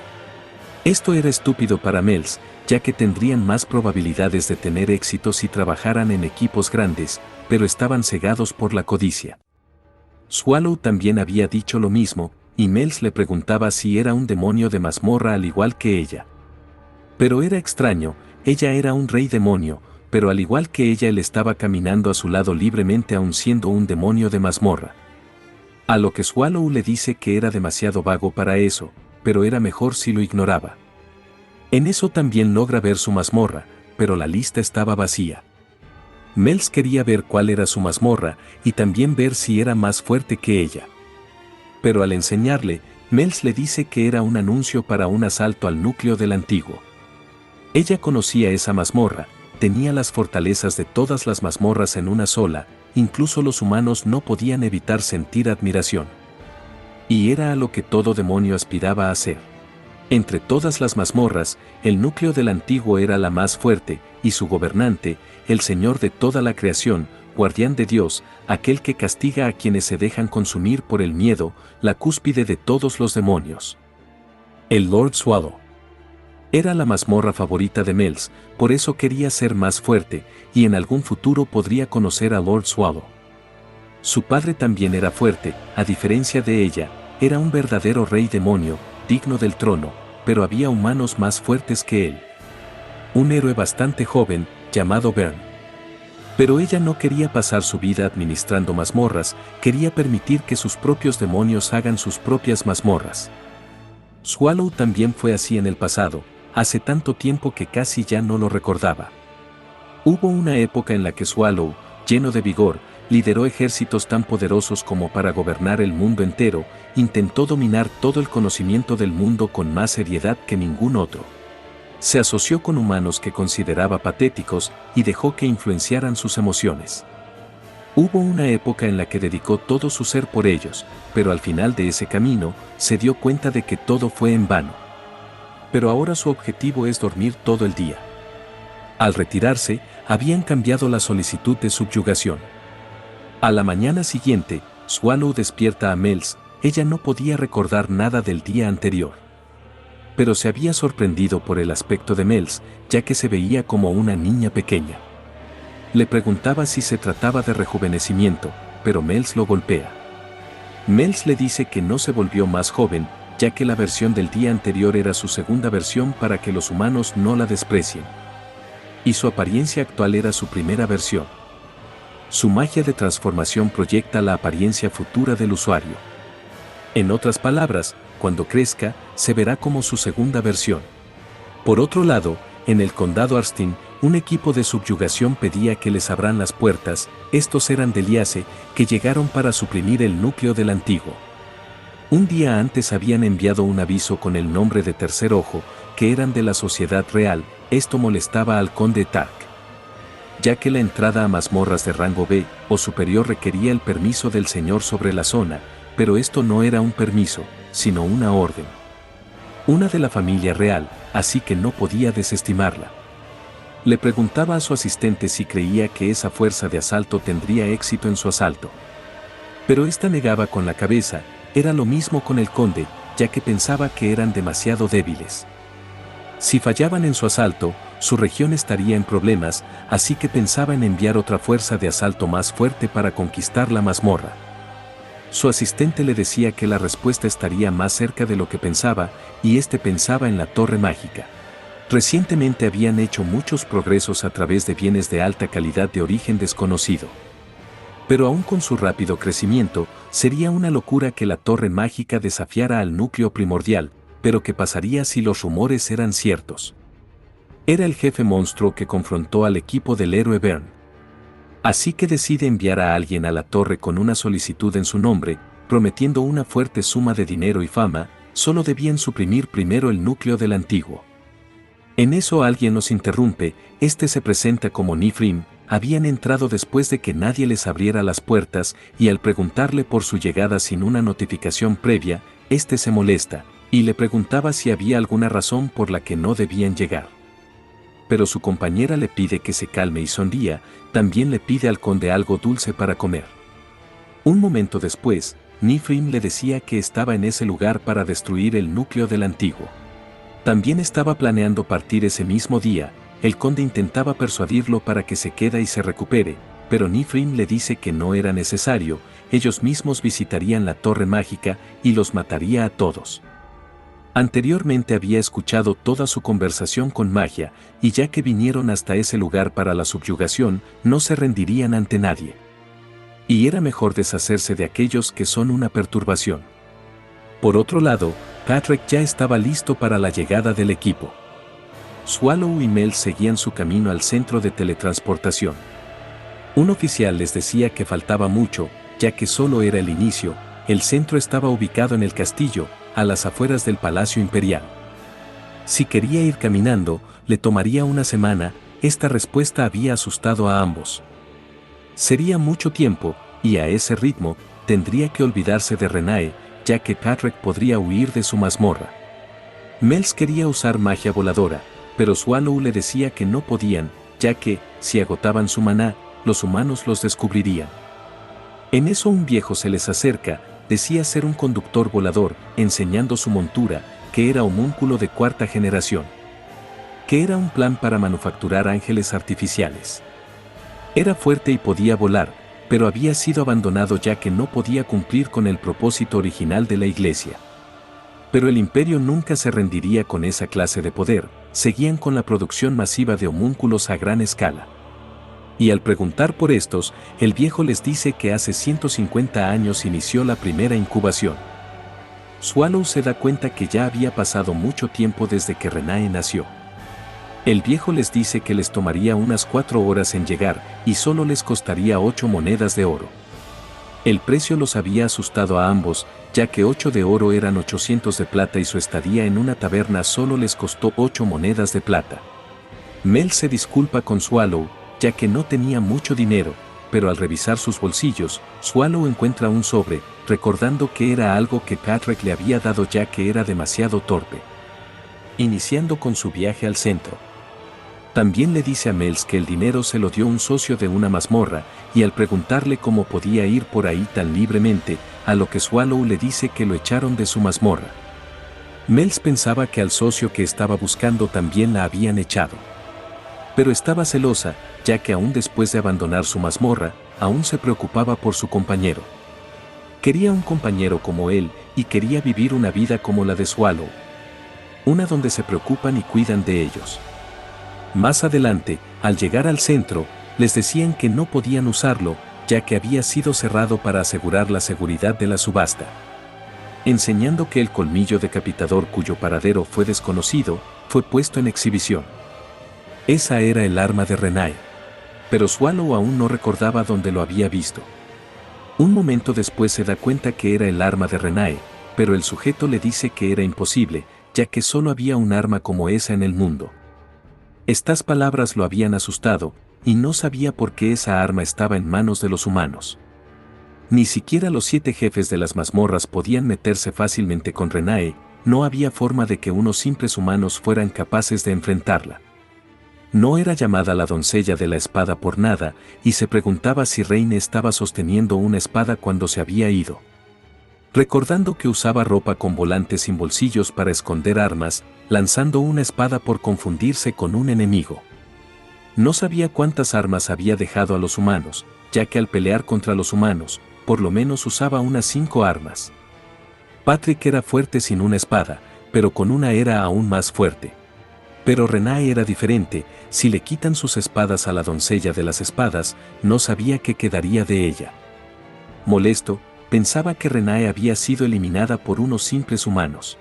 Esto era estúpido para Mels, ya que tendrían más probabilidades de tener éxito si trabajaran en equipos grandes, pero estaban cegados por la codicia. Swallow también había dicho lo mismo, y Mels le preguntaba si era un demonio de mazmorra al igual que ella. Pero era extraño, ella era un rey demonio, pero al igual que ella él estaba caminando a su lado libremente aun siendo un demonio de mazmorra. A lo que Swallow le dice que era demasiado vago para eso, pero era mejor si lo ignoraba. En eso también logra ver su mazmorra, pero la lista estaba vacía. Mels quería ver cuál era su mazmorra y también ver si era más fuerte que ella. Pero al enseñarle, Mels le dice que era un anuncio para un asalto al núcleo del antiguo. Ella conocía esa mazmorra, tenía las fortalezas de todas las mazmorras en una sola, incluso los humanos no podían evitar sentir admiración. Y era a lo que todo demonio aspiraba a ser. Entre todas las mazmorras, el núcleo del antiguo era la más fuerte, y su gobernante, el Señor de toda la creación, guardián de Dios, aquel que castiga a quienes se dejan consumir por el miedo, la cúspide de todos los demonios. El Lord Swallow. Era la mazmorra favorita de Mels, por eso quería ser más fuerte, y en algún futuro podría conocer a Lord Swallow. Su padre también era fuerte, a diferencia de ella, era un verdadero rey demonio, digno del trono, pero había humanos más fuertes que él. Un héroe bastante joven, llamado Bern. Pero ella no quería pasar su vida administrando mazmorras, quería permitir que sus propios demonios hagan sus propias mazmorras. Swallow también fue así en el pasado, hace tanto tiempo que casi ya no lo recordaba. Hubo una época en la que Swallow, lleno de vigor, lideró ejércitos tan poderosos como para gobernar el mundo entero, intentó dominar todo el conocimiento del mundo con más seriedad que ningún otro. Se asoció con humanos que consideraba patéticos y dejó que influenciaran sus emociones. Hubo una época en la que dedicó todo su ser por ellos, pero al final de ese camino, se dio cuenta de que todo fue en vano. Pero ahora su objetivo es dormir todo el día. Al retirarse, habían cambiado la solicitud de subyugación. A la mañana siguiente, Swallow despierta a Mels, ella no podía recordar nada del día anterior. Pero se había sorprendido por el aspecto de Mels, ya que se veía como una niña pequeña. Le preguntaba si se trataba de rejuvenecimiento, pero Mels lo golpea. Mels le dice que no se volvió más joven, ya que la versión del día anterior era su segunda versión para que los humanos no la desprecien. Y su apariencia actual era su primera versión. Su magia de transformación proyecta la apariencia futura del usuario. En otras palabras, cuando crezca, se verá como su segunda versión. Por otro lado, en el condado Arstin, un equipo de subyugación pedía que les abran las puertas, estos eran de Liace, que llegaron para suprimir el núcleo del antiguo. Un día antes habían enviado un aviso con el nombre de Tercer Ojo, que eran de la Sociedad Real, esto molestaba al conde Tark, ya que la entrada a mazmorras de rango B o superior requería el permiso del señor sobre la zona, pero esto no era un permiso, sino una orden. Una de la familia real, así que no podía desestimarla. Le preguntaba a su asistente si creía que esa fuerza de asalto tendría éxito en su asalto. Pero ésta negaba con la cabeza, era lo mismo con el conde, ya que pensaba que eran demasiado débiles. Si fallaban en su asalto, su región estaría en problemas, así que pensaba en enviar otra fuerza de asalto más fuerte para conquistar la mazmorra. Su asistente le decía que la respuesta estaría más cerca de lo que pensaba, y este pensaba en la torre mágica. Recientemente habían hecho muchos progresos a través de bienes de alta calidad de origen desconocido. Pero aún con su rápido crecimiento, sería una locura que la torre mágica desafiara al núcleo primordial, pero ¿qué pasaría si los rumores eran ciertos? Era el jefe monstruo que confrontó al equipo del héroe Bern. Así que decide enviar a alguien a la torre con una solicitud en su nombre, prometiendo una fuerte suma de dinero y fama, solo debían suprimir primero el núcleo del antiguo. En eso alguien los interrumpe, este se presenta como Nifrim, habían entrado después de que nadie les abriera las puertas y al preguntarle por su llegada sin una notificación previa, este se molesta, y le preguntaba si había alguna razón por la que no debían llegar. Pero su compañera le pide que se calme y sonría, también le pide al conde algo dulce para comer. Un momento después, Nifrim le decía que estaba en ese lugar para destruir el núcleo del antiguo. También estaba planeando partir ese mismo día, el conde intentaba persuadirlo para que se quede y se recupere, pero Nifrim le dice que no era necesario, ellos mismos visitarían la torre mágica y los mataría a todos. Anteriormente había escuchado toda su conversación con Magia, y ya que vinieron hasta ese lugar para la subyugación, no se rendirían ante nadie. Y era mejor deshacerse de aquellos que son una perturbación. Por otro lado, Patrick ya estaba listo para la llegada del equipo. Swallow y Mel seguían su camino al centro de teletransportación. Un oficial les decía que faltaba mucho, ya que solo era el inicio, el centro estaba ubicado en el castillo, a las afueras del Palacio Imperial. Si quería ir caminando, le tomaría una semana, esta respuesta había asustado a ambos. Sería mucho tiempo, y a ese ritmo, tendría que olvidarse de Renae, ya que Patrick podría huir de su mazmorra. Mels quería usar magia voladora, pero Swallow le decía que no podían, ya que, si agotaban su maná, los humanos los descubrirían. En eso un viejo se les acerca, decía ser un conductor volador, enseñando su montura, que era homúnculo de cuarta generación. Que era un plan para manufacturar ángeles artificiales. Era fuerte y podía volar, pero había sido abandonado ya que no podía cumplir con el propósito original de la iglesia. Pero el imperio nunca se rendiría con esa clase de poder, seguían con la producción masiva de homúnculos a gran escala. Y al preguntar por estos, el viejo les dice que hace 150 años inició la primera incubación. Swallow se da cuenta que ya había pasado mucho tiempo desde que Renae nació. El viejo les dice que les tomaría unas 4 horas en llegar y solo les costaría 8 monedas de oro. El precio los había asustado a ambos, ya que 8 de oro eran 800 de plata y su estadía en una taberna solo les costó 8 monedas de plata. Mel se disculpa con Swallow, ya que no tenía mucho dinero, pero al revisar sus bolsillos, Swallow encuentra un sobre, recordando que era algo que Patrick le había dado ya que era demasiado torpe. Iniciando con su viaje al centro. También le dice a Mels que el dinero se lo dio un socio de una mazmorra, y al preguntarle cómo podía ir por ahí tan libremente, a lo que Swallow le dice que lo echaron de su mazmorra. Mels pensaba que al socio que estaba buscando también la habían echado. Pero estaba celosa, ya que aún después de abandonar su mazmorra, aún se preocupaba por su compañero. Quería un compañero como él, y quería vivir una vida como la de Swallow. Una donde se preocupan y cuidan de ellos. Más adelante, al llegar al centro, les decían que no podían usarlo, ya que había sido cerrado para asegurar la seguridad de la subasta. Enseñando que el colmillo decapitador cuyo paradero fue desconocido, fue puesto en exhibición. Esa era el arma de Renae. Pero Swallow aún no recordaba dónde lo había visto. Un momento después se da cuenta que era el arma de Renae, pero el sujeto le dice que era imposible, ya que solo había un arma como esa en el mundo. Estas palabras lo habían asustado, y no sabía por qué esa arma estaba en manos de los humanos. Ni siquiera los 7 jefes de las mazmorras podían meterse fácilmente con Renae, no había forma de que unos simples humanos fueran capaces de enfrentarla. No era llamada la doncella de la espada por nada, y se preguntaba si Reine estaba sosteniendo una espada cuando se había ido. Recordando que usaba ropa con volantes sin bolsillos para esconder armas, lanzando una espada por confundirse con un enemigo. No sabía cuántas armas había dejado a los humanos, ya que al pelear contra los humanos, por lo menos usaba unas 5 armas. Patrick era fuerte sin una espada, pero con una era aún más fuerte. Pero Renae era diferente, si le quitan sus espadas a la doncella de las espadas, no sabía qué quedaría de ella. Molesto, pensaba que Renae había sido eliminada por unos simples humanos.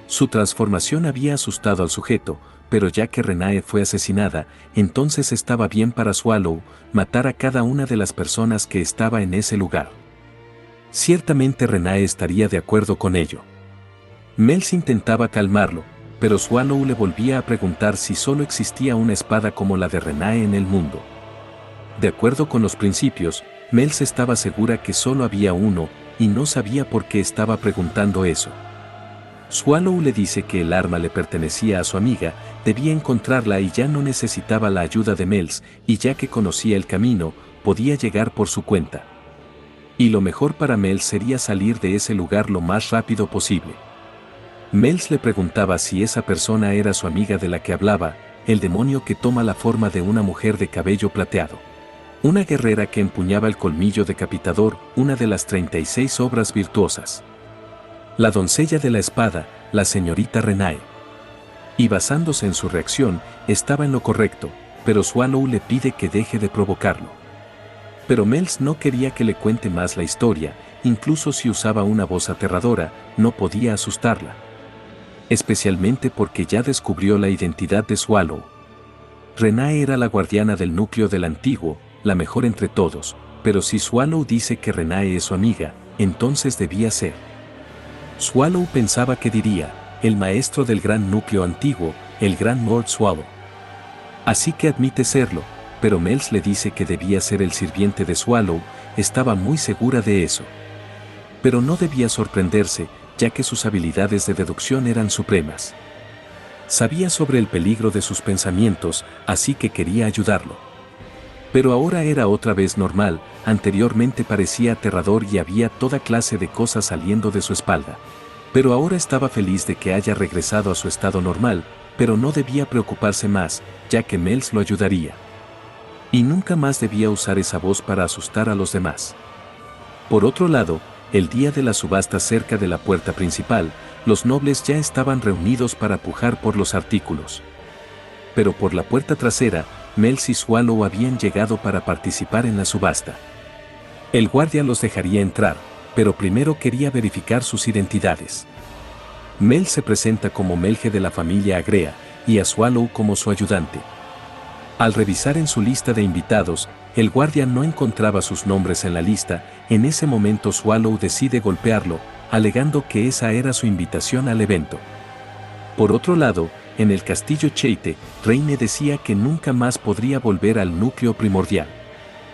Su transformación había asustado al sujeto, pero ya que Renae fue asesinada, entonces estaba bien para Swallow matar a cada una de las personas que estaba en ese lugar. Ciertamente Renae estaría de acuerdo con ello. Mels intentaba calmarlo, pero Swallow le volvía a preguntar si solo existía una espada como la de Renae en el mundo. De acuerdo con los principios, Mels estaba segura que solo había uno, y no sabía por qué estaba preguntando eso. Swallow le dice que el arma le pertenecía a su amiga, debía encontrarla y ya no necesitaba la ayuda de Mels, y ya que conocía el camino, podía llegar por su cuenta. Y lo mejor para Mels sería salir de ese lugar lo más rápido posible. Mels le preguntaba si esa persona era su amiga de la que hablaba, el demonio que toma la forma de una mujer de cabello plateado. Una guerrera que empuñaba el colmillo decapitador, una de las 36 obras virtuosas. La doncella de la espada, la señorita Renae. Y basándose en su reacción, estaba en lo correcto, pero Swallow le pide que deje de provocarlo. Pero Mels no quería que le cuente más la historia, incluso si usaba una voz aterradora, no podía asustarla. Especialmente porque ya descubrió la identidad de Swallow. Renae era la guardiana del núcleo del antiguo, la mejor entre todos, pero si Swallow dice que Renae es su amiga, entonces debía ser. Swallow pensaba que diría, el maestro del gran núcleo antiguo, el gran Lord Swallow. Así que admite serlo, pero Mels le dice que debía ser el sirviente de Swallow, estaba muy segura de eso. Pero no debía sorprenderse, ya que sus habilidades de deducción eran supremas. Sabía sobre el peligro de sus pensamientos, así que quería ayudarlo. Pero ahora era otra vez normal, anteriormente parecía aterrador y había toda clase de cosas saliendo de su espalda. Pero ahora estaba feliz de que haya regresado a su estado normal, pero no debía preocuparse más, ya que Mels lo ayudaría. Y nunca más debía usar esa voz para asustar a los demás. Por otro lado, el día de la subasta cerca de la puerta principal, los nobles ya estaban reunidos para pujar por los artículos. Pero por la puerta trasera, Mels y Swallow habían llegado para participar en la subasta. El guardia los dejaría entrar, pero primero quería verificar sus identidades. Mel se presenta como Melge de la familia Agrea, y a Swallow como su ayudante. Al revisar en su lista de invitados, el guardia no encontraba sus nombres en la lista. En ese momento Swallow decide golpearlo, alegando que esa era su invitación al evento. Por otro lado, en el castillo Cheite, Reine decía que nunca más podría volver al núcleo primordial.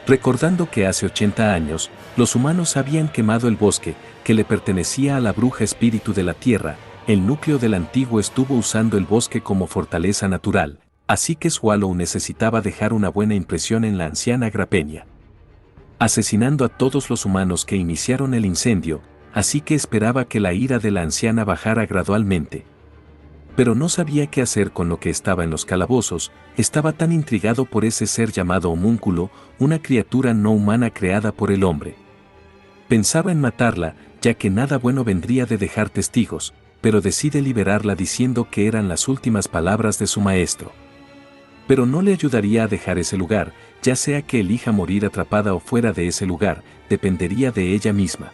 Recordando que hace 80 años, los humanos habían quemado el bosque, que le pertenecía a la bruja espíritu de la tierra, el núcleo del antiguo estuvo usando el bosque como fortaleza natural, así que Swallow necesitaba dejar una buena impresión en la anciana Grapenia. Asesinando a todos los humanos que iniciaron el incendio, así que esperaba que la ira de la anciana bajara gradualmente. Pero no sabía qué hacer con lo que estaba en los calabozos, estaba tan intrigado por ese ser llamado homúnculo, una criatura no humana creada por el hombre. Pensaba en matarla, ya que nada bueno vendría de dejar testigos, pero decide liberarla diciendo que eran las últimas palabras de su maestro. Pero no le ayudaría a dejar ese lugar, ya sea que elija morir atrapada o fuera de ese lugar, dependería de ella misma.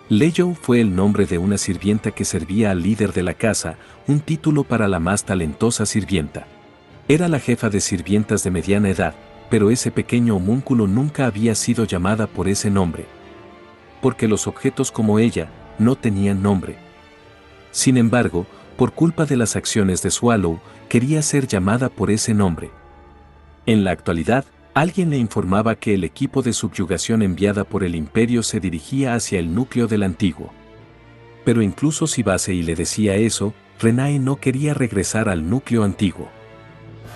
Leyou fue el nombre de una sirvienta que servía al líder de la casa, un título para la más talentosa sirvienta. Era la jefa de sirvientas de mediana edad, pero ese pequeño homúnculo nunca había sido llamada por ese nombre. Porque los objetos como ella, no tenían nombre. Sin embargo, por culpa de las acciones de Swallow, quería ser llamada por ese nombre. En la actualidad, alguien le informaba que el equipo de subyugación enviada por el Imperio se dirigía hacia el núcleo del antiguo. Pero incluso si Basei le decía eso, Renae no quería regresar al núcleo antiguo.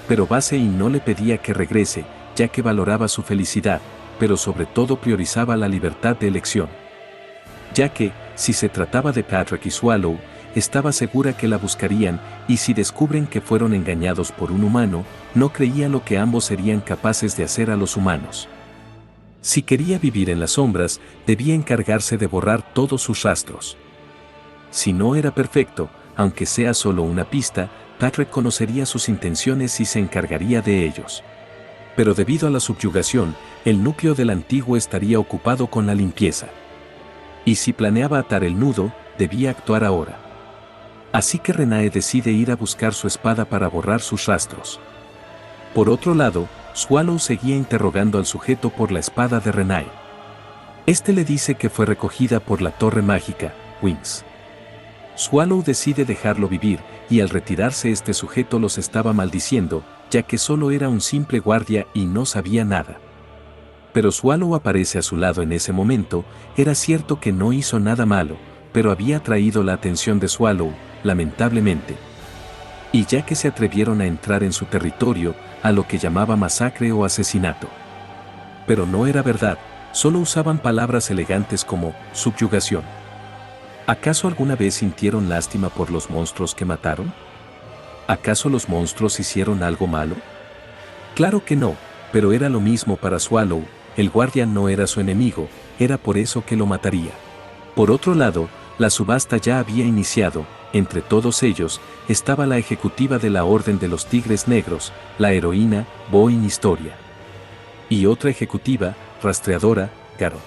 Pero Basei no le pedía que regrese, ya que valoraba su felicidad, pero sobre todo priorizaba la libertad de elección. Ya que, si se trataba de Patrick y Swallow, estaba segura que la buscarían, y si descubren que fueron engañados por un humano, no creía lo que ambos serían capaces de hacer a los humanos. Si quería vivir en las sombras, debía encargarse de borrar todos sus rastros. Si no era perfecto, aunque sea solo una pista, Patrick conocería sus intenciones y se encargaría de ellos. Pero debido a la subyugación, el núcleo del antiguo estaría ocupado con la limpieza. Y si planeaba atar el nudo, debía actuar ahora. Así que Renae decide ir a buscar su espada para borrar sus rastros. Por otro lado, Swallow seguía interrogando al sujeto por la espada de Renae. Este le dice que fue recogida por la torre mágica, Wings. Swallow decide dejarlo vivir, y al retirarse este sujeto los estaba maldiciendo, ya que solo era un simple guardia y no sabía nada. Pero Swallow aparece a su lado en ese momento, era cierto que no hizo nada malo, pero había atraído la atención de Swallow, lamentablemente. Y ya que se atrevieron a entrar en su territorio, a lo que llamaba masacre o asesinato. Pero no era verdad, solo usaban palabras elegantes como subyugación. ¿Acaso alguna vez sintieron lástima por los monstruos que mataron? ¿Acaso los monstruos hicieron algo malo? Claro que no, pero era lo mismo para Swallow, el guardia no era su enemigo, era por eso que lo mataría. Por otro lado, la subasta ya había iniciado, entre todos ellos, estaba la ejecutiva de la Orden de los Tigres Negros, la heroína, Boin Historia. Y otra ejecutiva, rastreadora, Garot.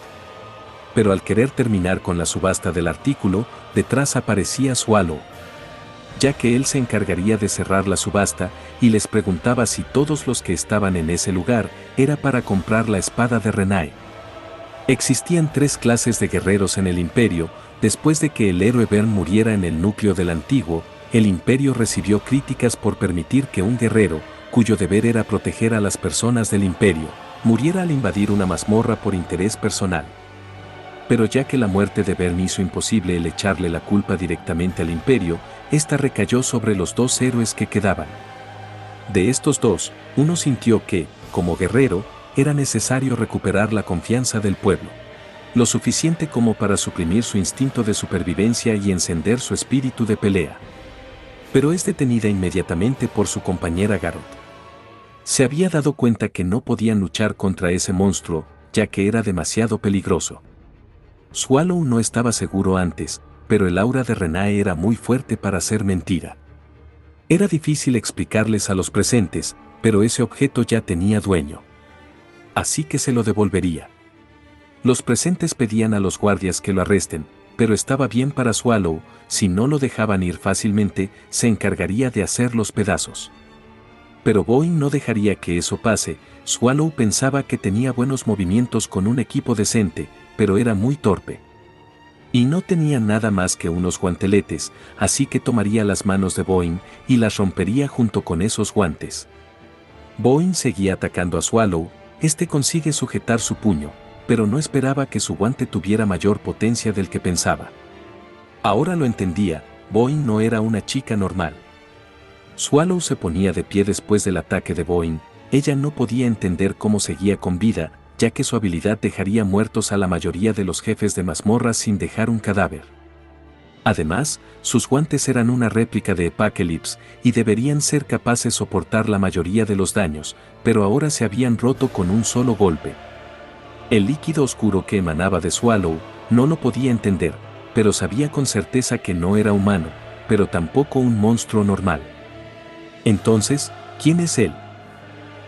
Pero al querer terminar con la subasta del artículo, detrás aparecía Swallow. Ya que él se encargaría de cerrar la subasta, y les preguntaba si todos los que estaban en ese lugar, era para comprar la espada de Renae. Existían 3 clases de guerreros en el Imperio. Después de que el héroe Bern muriera en el núcleo del antiguo, el Imperio recibió críticas por permitir que un guerrero, cuyo deber era proteger a las personas del Imperio, muriera al invadir una mazmorra por interés personal. Pero ya que la muerte de Bern hizo imposible el echarle la culpa directamente al Imperio, esta recayó sobre los 2 héroes que quedaban. De estos 2, uno sintió que, como guerrero, era necesario recuperar la confianza del pueblo. Lo suficiente como para suprimir su instinto de supervivencia y encender su espíritu de pelea. Pero es detenida inmediatamente por su compañera Garot. Se había dado cuenta que no podían luchar contra ese monstruo, ya que era demasiado peligroso. Swallow no estaba seguro antes, pero el aura de Renae era muy fuerte para ser mentira. Era difícil explicarles a los presentes, pero ese objeto ya tenía dueño. Así que se lo devolvería. Los presentes pedían a los guardias que lo arresten, pero estaba bien para Swallow, si no lo dejaban ir fácilmente, se encargaría de hacer los pedazos. Pero Boeing no dejaría que eso pase. Swallow pensaba que tenía buenos movimientos con un equipo decente, pero era muy torpe. Y no tenía nada más que unos guanteletes, así que tomaría las manos de Boeing y las rompería junto con esos guantes. Boeing seguía atacando a Swallow, este consigue sujetar su puño, pero no esperaba que su guante tuviera mayor potencia del que pensaba. Ahora lo entendía, Boeing no era una chica normal. Swallow se ponía de pie después del ataque de Boeing, ella no podía entender cómo seguía con vida, ya que su habilidad dejaría muertos a la mayoría de los jefes de mazmorras sin dejar un cadáver. Además, sus guantes eran una réplica de Apocalypse y deberían ser capaces de soportar la mayoría de los daños, pero ahora se habían roto con un solo golpe. El líquido oscuro que emanaba de Swallow no lo podía entender, pero sabía con certeza que no era humano, pero tampoco un monstruo normal. Entonces, ¿quién es él?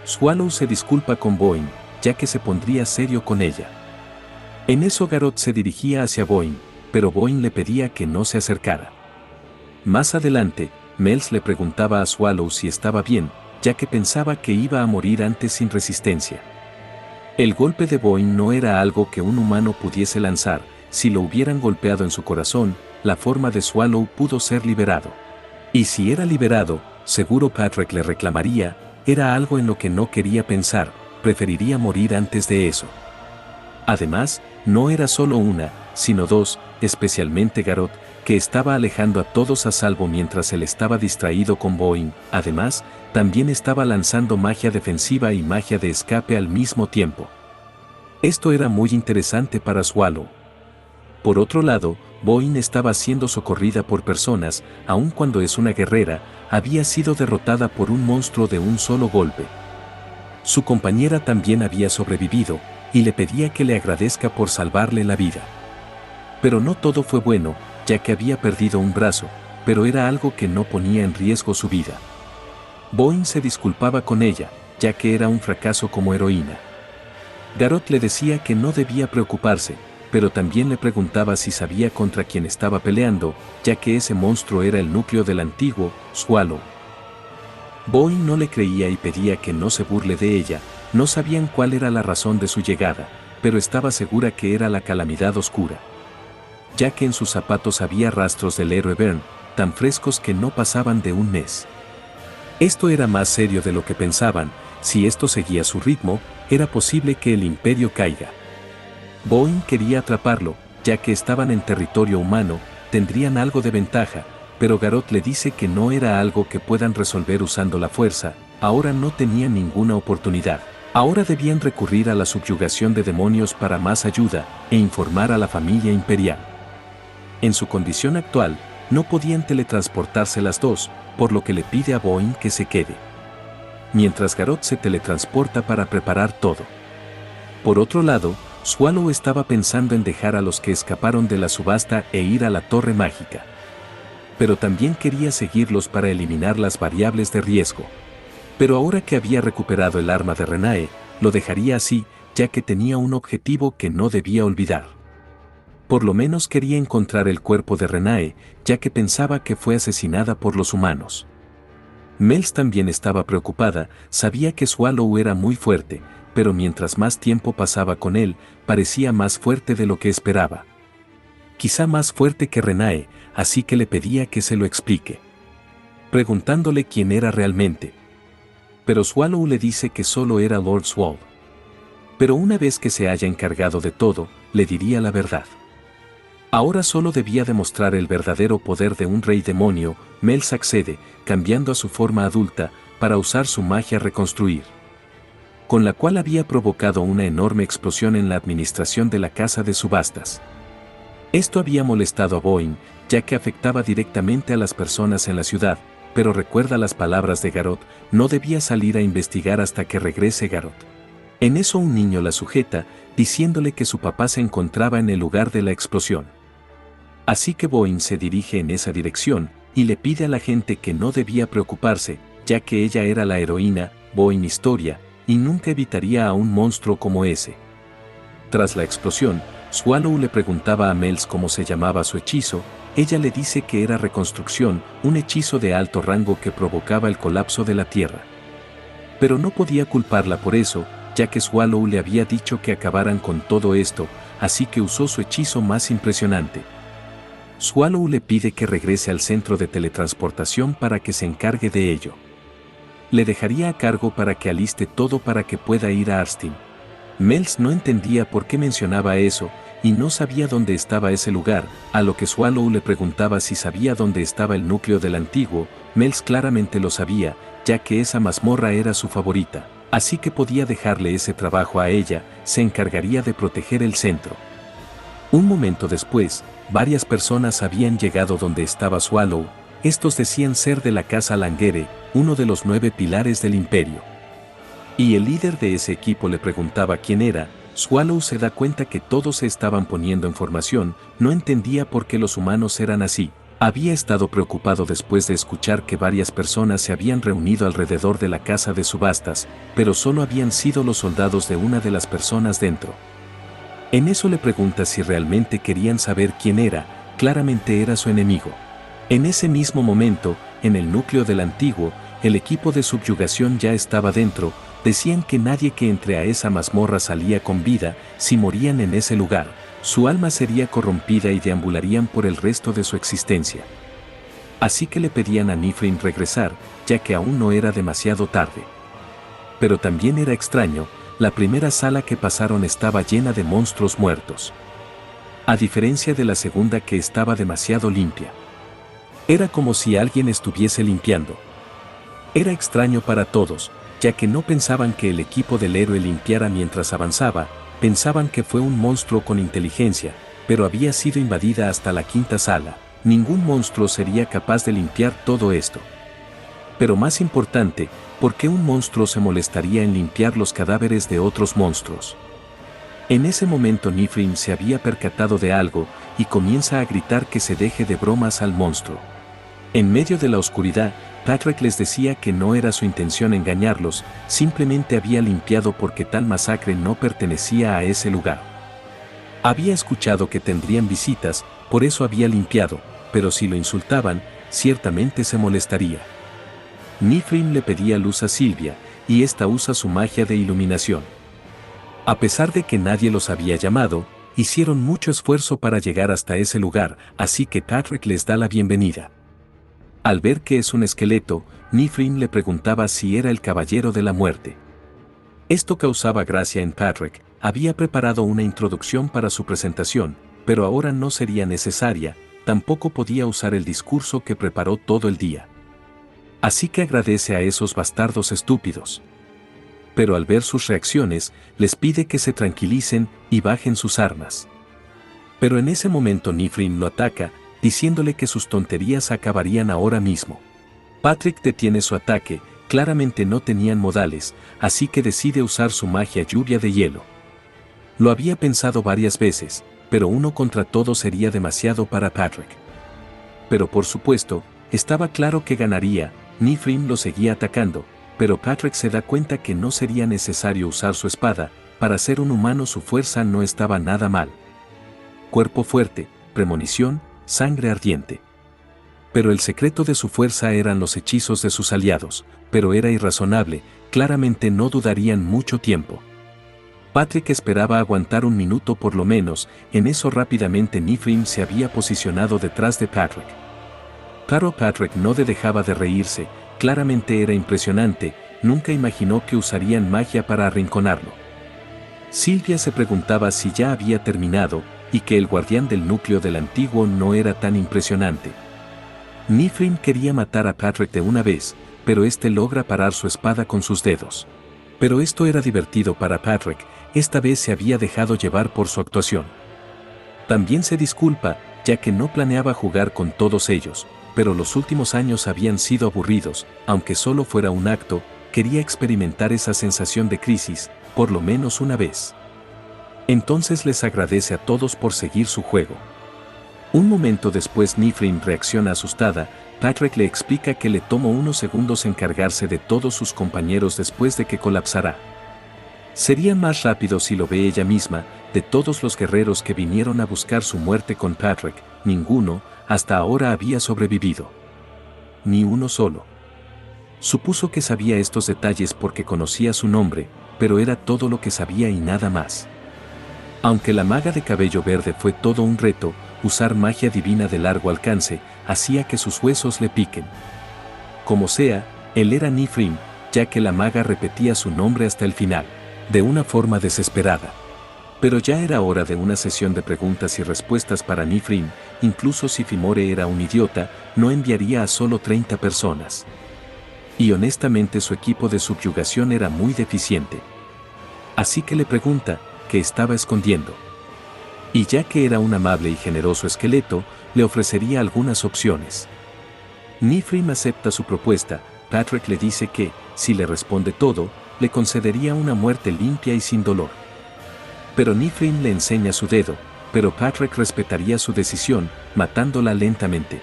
Swallow se disculpa con Boeing, ya que se pondría serio con ella. En eso Garrot se dirigía hacia Boeing, pero Boeing le pedía que no se acercara. Más adelante, Mels le preguntaba a Swallow si estaba bien, ya que pensaba que iba a morir antes sin resistencia. El golpe de Boeing no era algo que un humano pudiese lanzar, si lo hubieran golpeado en su corazón, la forma de Swallow pudo ser liberado. Y si era liberado, seguro Patrick le reclamaría, era algo en lo que no quería pensar, preferiría morir antes de eso. Además, no era solo una, sino dos, especialmente Garrot, que estaba alejando a todos a salvo mientras él estaba distraído con Boeing. Además, también estaba lanzando magia defensiva y magia de escape al mismo tiempo. Esto era muy interesante para Swallow. Por otro lado, Boeing estaba siendo socorrida por personas, aun cuando es una guerrera, había sido derrotada por un monstruo de un solo golpe. Su compañera también había sobrevivido, y le pedía que le agradezca por salvarle la vida. Pero no todo fue bueno, ya que había perdido un brazo, pero era algo que no ponía en riesgo su vida. Boeing se disculpaba con ella, ya que era un fracaso como heroína. Garrot le decía que no debía preocuparse, pero también le preguntaba si sabía contra quién estaba peleando, ya que ese monstruo era el núcleo del antiguo Swallow. Boeing no le creía y pedía que no se burle de ella, no sabían cuál era la razón de su llegada, pero estaba segura que era la calamidad oscura. Ya que en sus zapatos había rastros del héroe Bern, tan frescos que no pasaban de un mes. Esto era más serio de lo que pensaban, si esto seguía su ritmo, era posible que el imperio caiga. Boeing quería atraparlo, ya que estaban en territorio humano, tendrían algo de ventaja, pero Garrot le dice que no era algo que puedan resolver usando la fuerza, ahora no tenían ninguna oportunidad. Ahora debían recurrir a la subyugación de demonios para más ayuda, e informar a la familia imperial. En su condición actual, no podían teletransportarse las dos, por lo que le pide a Boeing que se quede. Mientras Garrot se teletransporta para preparar todo. Por otro lado, Swallow estaba pensando en dejar a los que escaparon de la subasta e ir a la torre mágica. Pero también quería seguirlos para eliminar las variables de riesgo. Pero ahora que había recuperado el arma de Renae, lo dejaría así, ya que tenía un objetivo que no debía olvidar. Por lo menos quería encontrar el cuerpo de Renae, ya que pensaba que fue asesinada por los humanos. Mels también estaba preocupada, sabía que Swallow era muy fuerte, pero mientras más tiempo pasaba con él, parecía más fuerte de lo que esperaba. Quizá más fuerte que Renae, así que le pedía que se lo explique. Preguntándole quién era realmente. Pero Swallow le dice que solo era Lord Swall. Pero una vez que se haya encargado de todo, le diría la verdad. Ahora solo debía demostrar el verdadero poder de un rey demonio. Mels accede, cambiando a su forma adulta, para usar su magia reconstruir, con la cual había provocado una enorme explosión en la administración de la casa de subastas. Esto había molestado a Boeing, ya que afectaba directamente a las personas en la ciudad, pero recuerda las palabras de Garrot, no debía salir a investigar hasta que regrese Garrot. En eso un niño la sujeta, diciéndole que su papá se encontraba en el lugar de la explosión. Así que Boeing se dirige en esa dirección, y le pide a la gente que no debía preocuparse, ya que ella era la heroína. Boeing historia, y nunca evitaría a un monstruo como ese. Tras la explosión, Swallow le preguntaba a Mels cómo se llamaba su hechizo. Ella le dice que era reconstrucción, un hechizo de alto rango que provocaba el colapso de la Tierra. Pero no podía culparla por eso, ya que Swallow le había dicho que acabaran con todo esto, así que usó su hechizo más impresionante. Swallow le pide que regrese al centro de teletransportación para que se encargue de ello. Le dejaría a cargo para que aliste todo para que pueda ir a Arstin. Mels no entendía por qué mencionaba eso, y no sabía dónde estaba ese lugar, a lo que Swallow le preguntaba si sabía dónde estaba el núcleo del antiguo. Mels claramente lo sabía, ya que esa mazmorra era su favorita, así que podía dejarle ese trabajo a ella, se encargaría de proteger el centro. Un momento después, varias personas habían llegado donde estaba Swallow. Estos decían ser de la casa Langere, uno de los 9 pilares del imperio. Y el líder de ese equipo le preguntaba quién era. Swallow se da cuenta que todos se estaban poniendo en formación, no entendía por qué los humanos eran así. Había estado preocupado después de escuchar que varias personas se habían reunido alrededor de la casa de subastas, pero solo habían sido los soldados de una de las personas dentro. En eso le pregunta si realmente querían saber quién era, claramente era su enemigo. En ese mismo momento, en el núcleo del antiguo, el equipo de subyugación ya estaba dentro. Decían que nadie que entre a esa mazmorra salía con vida. Si morían en ese lugar, su alma sería corrompida y deambularían por el resto de su existencia. Así que le pedían a Niflheim regresar, ya que aún no era demasiado tarde. Pero también era extraño, la primera sala que pasaron estaba llena de monstruos muertos. A diferencia de la segunda que estaba demasiado limpia. Era como si alguien estuviese limpiando. Era extraño para todos, ya que no pensaban que el equipo del héroe limpiara mientras avanzaba, pensaban que fue un monstruo con inteligencia, pero había sido invadida hasta la quinta sala. Ningún monstruo sería capaz de limpiar todo esto. Pero más importante, ¿por qué un monstruo se molestaría en limpiar los cadáveres de otros monstruos? En ese momento Niflheim se había percatado de algo, y comienza a gritar que se deje de bromas al monstruo. En medio de la oscuridad, Patrick les decía que no era su intención engañarlos, simplemente había limpiado porque tal masacre no pertenecía a ese lugar. Había escuchado que tendrían visitas, por eso había limpiado, pero si lo insultaban, ciertamente se molestaría. Niflheim le pedía luz a Sylvia, y esta usa su magia de iluminación. A pesar de que nadie los había llamado, hicieron mucho esfuerzo para llegar hasta ese lugar, así que Patrick les da la bienvenida. Al ver que es un esqueleto, Niflheim le preguntaba si era el Caballero de la Muerte. Esto causaba gracia en Patrick, había preparado una introducción para su presentación, pero ahora no sería necesaria, tampoco podía usar el discurso que preparó todo el día. Así que agradece a esos bastardos estúpidos. Pero al ver sus reacciones, les pide que se tranquilicen y bajen sus armas. Pero en ese momento Niflheim lo ataca, diciéndole que sus tonterías acabarían ahora mismo. Patrick detiene su ataque, claramente no tenían modales, así que decide usar su magia lluvia de hielo. Lo había pensado varias veces, pero uno contra todos sería demasiado para Patrick. Pero por supuesto, estaba claro que ganaría. Niflheim lo seguía atacando, pero Patrick se da cuenta que no sería necesario usar su espada. Para ser un humano su fuerza no estaba nada mal. Cuerpo fuerte, premonición, sangre ardiente. Pero el secreto de su fuerza eran los hechizos de sus aliados, pero era irrazonable, claramente no dudarían mucho tiempo. Patrick esperaba aguantar un minuto por lo menos, en eso rápidamente Niflheim se había posicionado detrás de Patrick. Claro, Patrick no dejaba de reírse, claramente era impresionante, nunca imaginó que usarían magia para arrinconarlo. Sylvia se preguntaba si ya había terminado, y que el guardián del núcleo del antiguo no era tan impresionante. Niflheim quería matar a Patrick de una vez, pero este logra parar su espada con sus dedos. Pero esto era divertido para Patrick, esta vez se había dejado llevar por su actuación. También se disculpa, ya que no planeaba jugar con todos ellos, pero los últimos años habían sido aburridos, aunque solo fuera un acto, quería experimentar esa sensación de crisis, por lo menos una vez. Entonces les agradece a todos por seguir su juego. Un momento después Niflheim reacciona asustada, Patrick le explica que le tomó unos segundos encargarse de todos sus compañeros después de que colapsará. Sería más rápido si lo ve ella misma. De todos los guerreros que vinieron a buscar su muerte con Patrick, ninguno, hasta ahora había sobrevivido. Ni uno solo. Supuso que sabía estos detalles porque conocía su nombre, pero era todo lo que sabía y nada más. Aunque la maga de cabello verde fue todo un reto, usar magia divina de largo alcance hacía que sus huesos le piquen. Como sea, él era Nifrim, ya que la maga repetía su nombre hasta el final, de una forma desesperada. Pero ya era hora de una sesión de preguntas y respuestas para Nifrim. Incluso si Fimore era un idiota, no enviaría a solo 30 personas. Y honestamente su equipo de subyugación era muy deficiente. Así que le pregunta, ¿qué estaba escondiendo? Y ya que era un amable y generoso esqueleto, le ofrecería algunas opciones. Nifrim acepta su propuesta. Patrick le dice que, si le responde todo, le concedería una muerte limpia y sin dolor. Pero Nifrim le enseña su dedo, pero Patrick respetaría su decisión, matándola lentamente.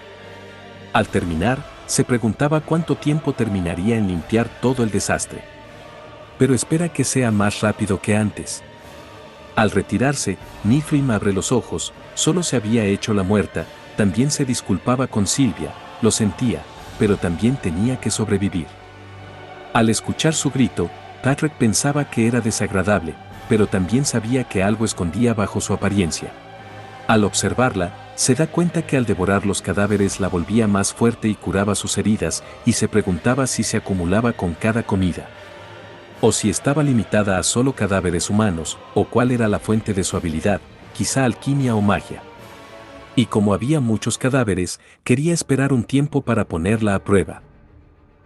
Al terminar, se preguntaba cuánto tiempo terminaría en limpiar todo el desastre. Pero espera que sea más rápido que antes. Al retirarse, Nifrim abre los ojos. Solo se había hecho la muerta. También se disculpaba con Sylvia, lo sentía, pero también tenía que sobrevivir. Al escuchar su grito, Patrick pensaba que era desagradable, pero también sabía que algo escondía bajo su apariencia. Al observarla, se da cuenta que al devorar los cadáveres la volvía más fuerte y curaba sus heridas, y se preguntaba si se acumulaba con cada comida. O si estaba limitada a solo cadáveres humanos, o cuál era la fuente de su habilidad, quizá alquimia o magia. Y como había muchos cadáveres, quería esperar un tiempo para ponerla a prueba.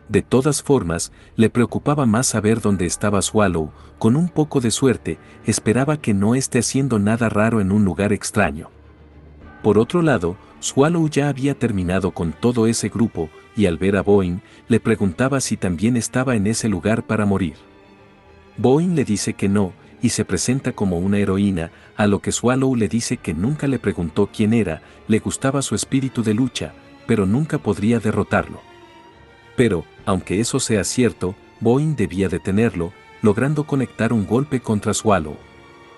De todas formas, le preocupaba más saber dónde estaba Swallow. Con un poco de suerte, esperaba que no esté haciendo nada raro en un lugar extraño. Por otro lado, Swallow ya había terminado con todo ese grupo, y al ver a Boeing, le preguntaba si también estaba en ese lugar para morir. Boeing le dice que no, y se presenta como una heroína, a lo que Swallow le dice que nunca le preguntó quién era. Le gustaba su espíritu de lucha, pero nunca podría derrotarlo. Pero, aunque eso sea cierto, Boeing debía detenerlo, logrando conectar un golpe contra Swallow.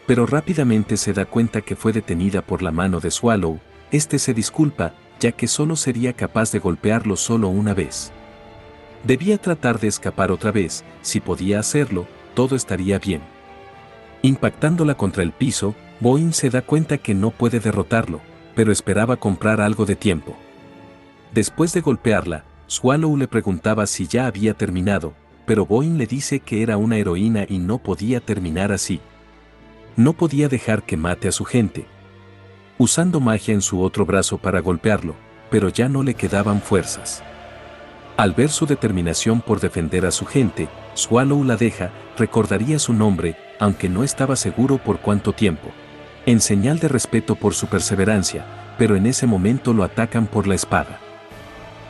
Pero rápidamente se da cuenta que fue detenida por la mano de Swallow. Este se disculpa, ya que solo sería capaz de golpearlo solo una vez. Debía tratar de escapar otra vez. Si podía hacerlo, todo estaría bien. Impactándola contra el piso, Boeing se da cuenta que no puede derrotarlo, pero esperaba comprar algo de tiempo. Después de golpearla, Swallow le preguntaba si ya había terminado, pero Boeing le dice que era una heroína y no podía terminar así. No podía dejar que mate a su gente. Usando magia en su otro brazo para golpearlo, pero ya no le quedaban fuerzas. Al ver su determinación por defender a su gente, Swallow la deja. Recordaría su nombre, aunque no estaba seguro por cuánto tiempo. En señal de respeto por su perseverancia, pero en ese momento lo atacan por la espada.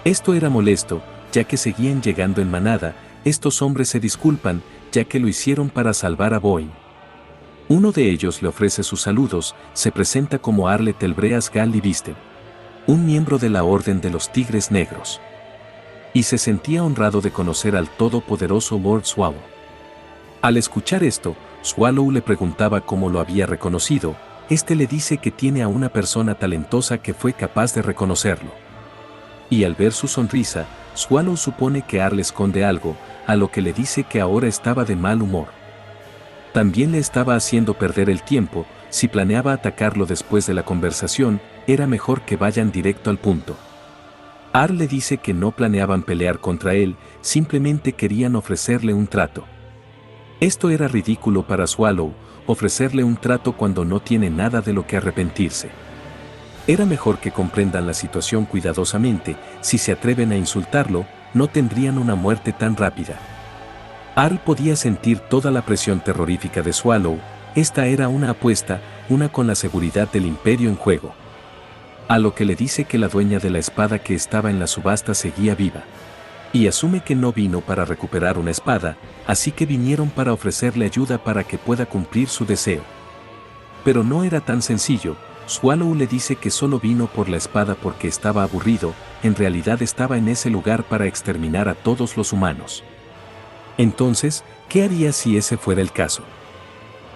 Esto era molesto, ya que seguían llegando en manada. Estos hombres se disculpan, ya que lo hicieron para salvar a Boeing. Uno de ellos le ofrece sus saludos. Se presenta como Arlet Elbreas Galli Viste, un miembro de la Orden de los Tigres Negros. Y se sentía honrado de conocer al todopoderoso Lord Swallow. Al escuchar esto, Swallow le preguntaba cómo lo había reconocido. Este le dice que tiene a una persona talentosa que fue capaz de reconocerlo. Y al ver su sonrisa, Swallow supone que Arl esconde algo, a lo que le dice que ahora estaba de mal humor. También le estaba haciendo perder el tiempo. Si planeaba atacarlo después de la conversación, era mejor que vayan directo al punto. Arl le dice que no planeaban pelear contra él, simplemente querían ofrecerle un trato. Esto era ridículo para Swallow, ofrecerle un trato cuando no tiene nada de lo que arrepentirse. Era mejor que comprendan la situación cuidadosamente. Si se atreven a insultarlo, no tendrían una muerte tan rápida. Arl podía sentir toda la presión terrorífica de Swallow. Esta era una apuesta, una con la seguridad del imperio en juego. A lo que le dice que la dueña de la espada que estaba en la subasta seguía viva. Y asume que no vino para recuperar una espada, así que vinieron para ofrecerle ayuda para que pueda cumplir su deseo. Pero no era tan sencillo. Swallow le dice que solo vino por la espada porque estaba aburrido, en realidad estaba en ese lugar para exterminar a todos los humanos. Entonces, ¿qué haría si ese fuera el caso?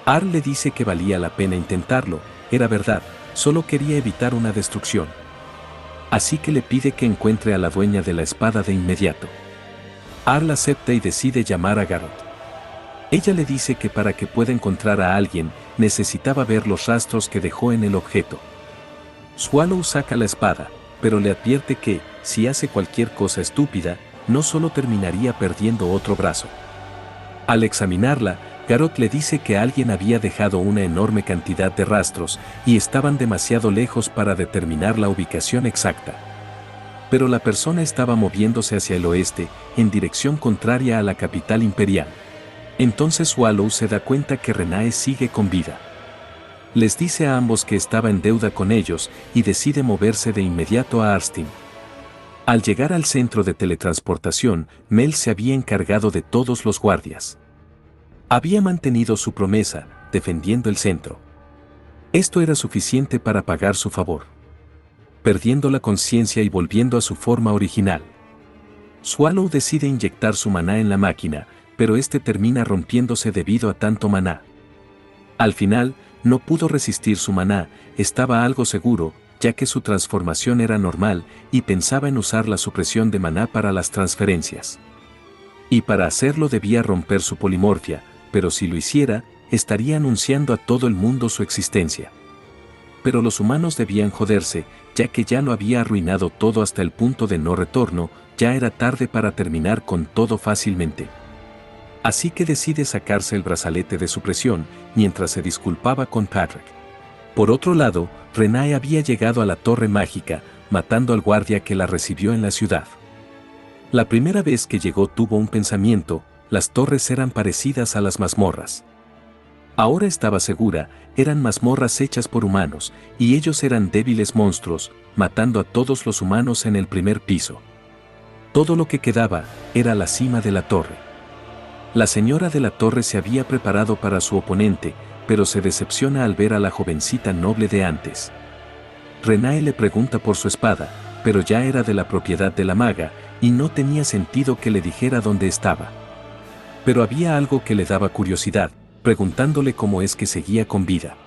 Arl le dice que valía la pena intentarlo, era verdad, solo quería evitar una destrucción. Así que le pide que encuentre a la dueña de la espada de inmediato. Arl acepta y decide llamar a Garrot. Ella le dice que para que pueda encontrar a alguien, necesitaba ver los rastros que dejó en el objeto. Swallow saca la espada, pero le advierte que, si hace cualquier cosa estúpida, no solo terminaría perdiendo otro brazo. Al examinarla, Garrot le dice que alguien había dejado una enorme cantidad de rastros y estaban demasiado lejos para determinar la ubicación exacta. Pero la persona estaba moviéndose hacia el oeste, en dirección contraria a la capital imperial. Entonces Swallow se da cuenta que Renae sigue con vida. Les dice a ambos que estaba en deuda con ellos y decide moverse de inmediato a Arstin. Al llegar al centro de teletransportación, Mel se había encargado de todos los guardias. Había mantenido su promesa, defendiendo el centro. Esto era suficiente para pagar su favor. Perdiendo la conciencia y volviendo a su forma original. Swallow decide inyectar su maná en la máquina, pero este termina rompiéndose debido a tanto maná. Al final, no pudo resistir su maná, estaba algo seguro, ya que su transformación era normal, y pensaba en usar la supresión de maná para las transferencias. Y para hacerlo debía romper su polimorfia, pero si lo hiciera, estaría anunciando a todo el mundo su existencia. Pero los humanos debían joderse, ya que ya lo había arruinado todo hasta el punto de no retorno, ya era tarde para terminar con todo fácilmente. Así que decide sacarse el brazalete de supresión, mientras se disculpaba con Patrick. Por otro lado, Renae había llegado a la torre mágica, matando al guardia que la recibió en la ciudad. La primera vez que llegó tuvo un pensamiento, las torres eran parecidas a las mazmorras. Ahora estaba segura, eran mazmorras hechas por humanos, y ellos eran débiles monstruos, matando a todos los humanos en el primer piso. Todo lo que quedaba, era la cima de la torre. La señora de la torre se había preparado para su oponente, pero se decepciona al ver a la jovencita noble de antes. Renae le pregunta por su espada, pero ya era de la propiedad de la maga, y no tenía sentido que le dijera dónde estaba. Pero había algo que le daba curiosidad, preguntándole cómo es que seguía con vida.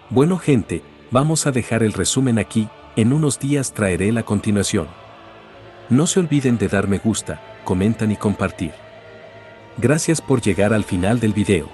Bueno gente, vamos a dejar el resumen aquí, en unos días traeré la continuación. No se olviden de dar me gusta, comentan y compartir. Gracias por llegar al final del video.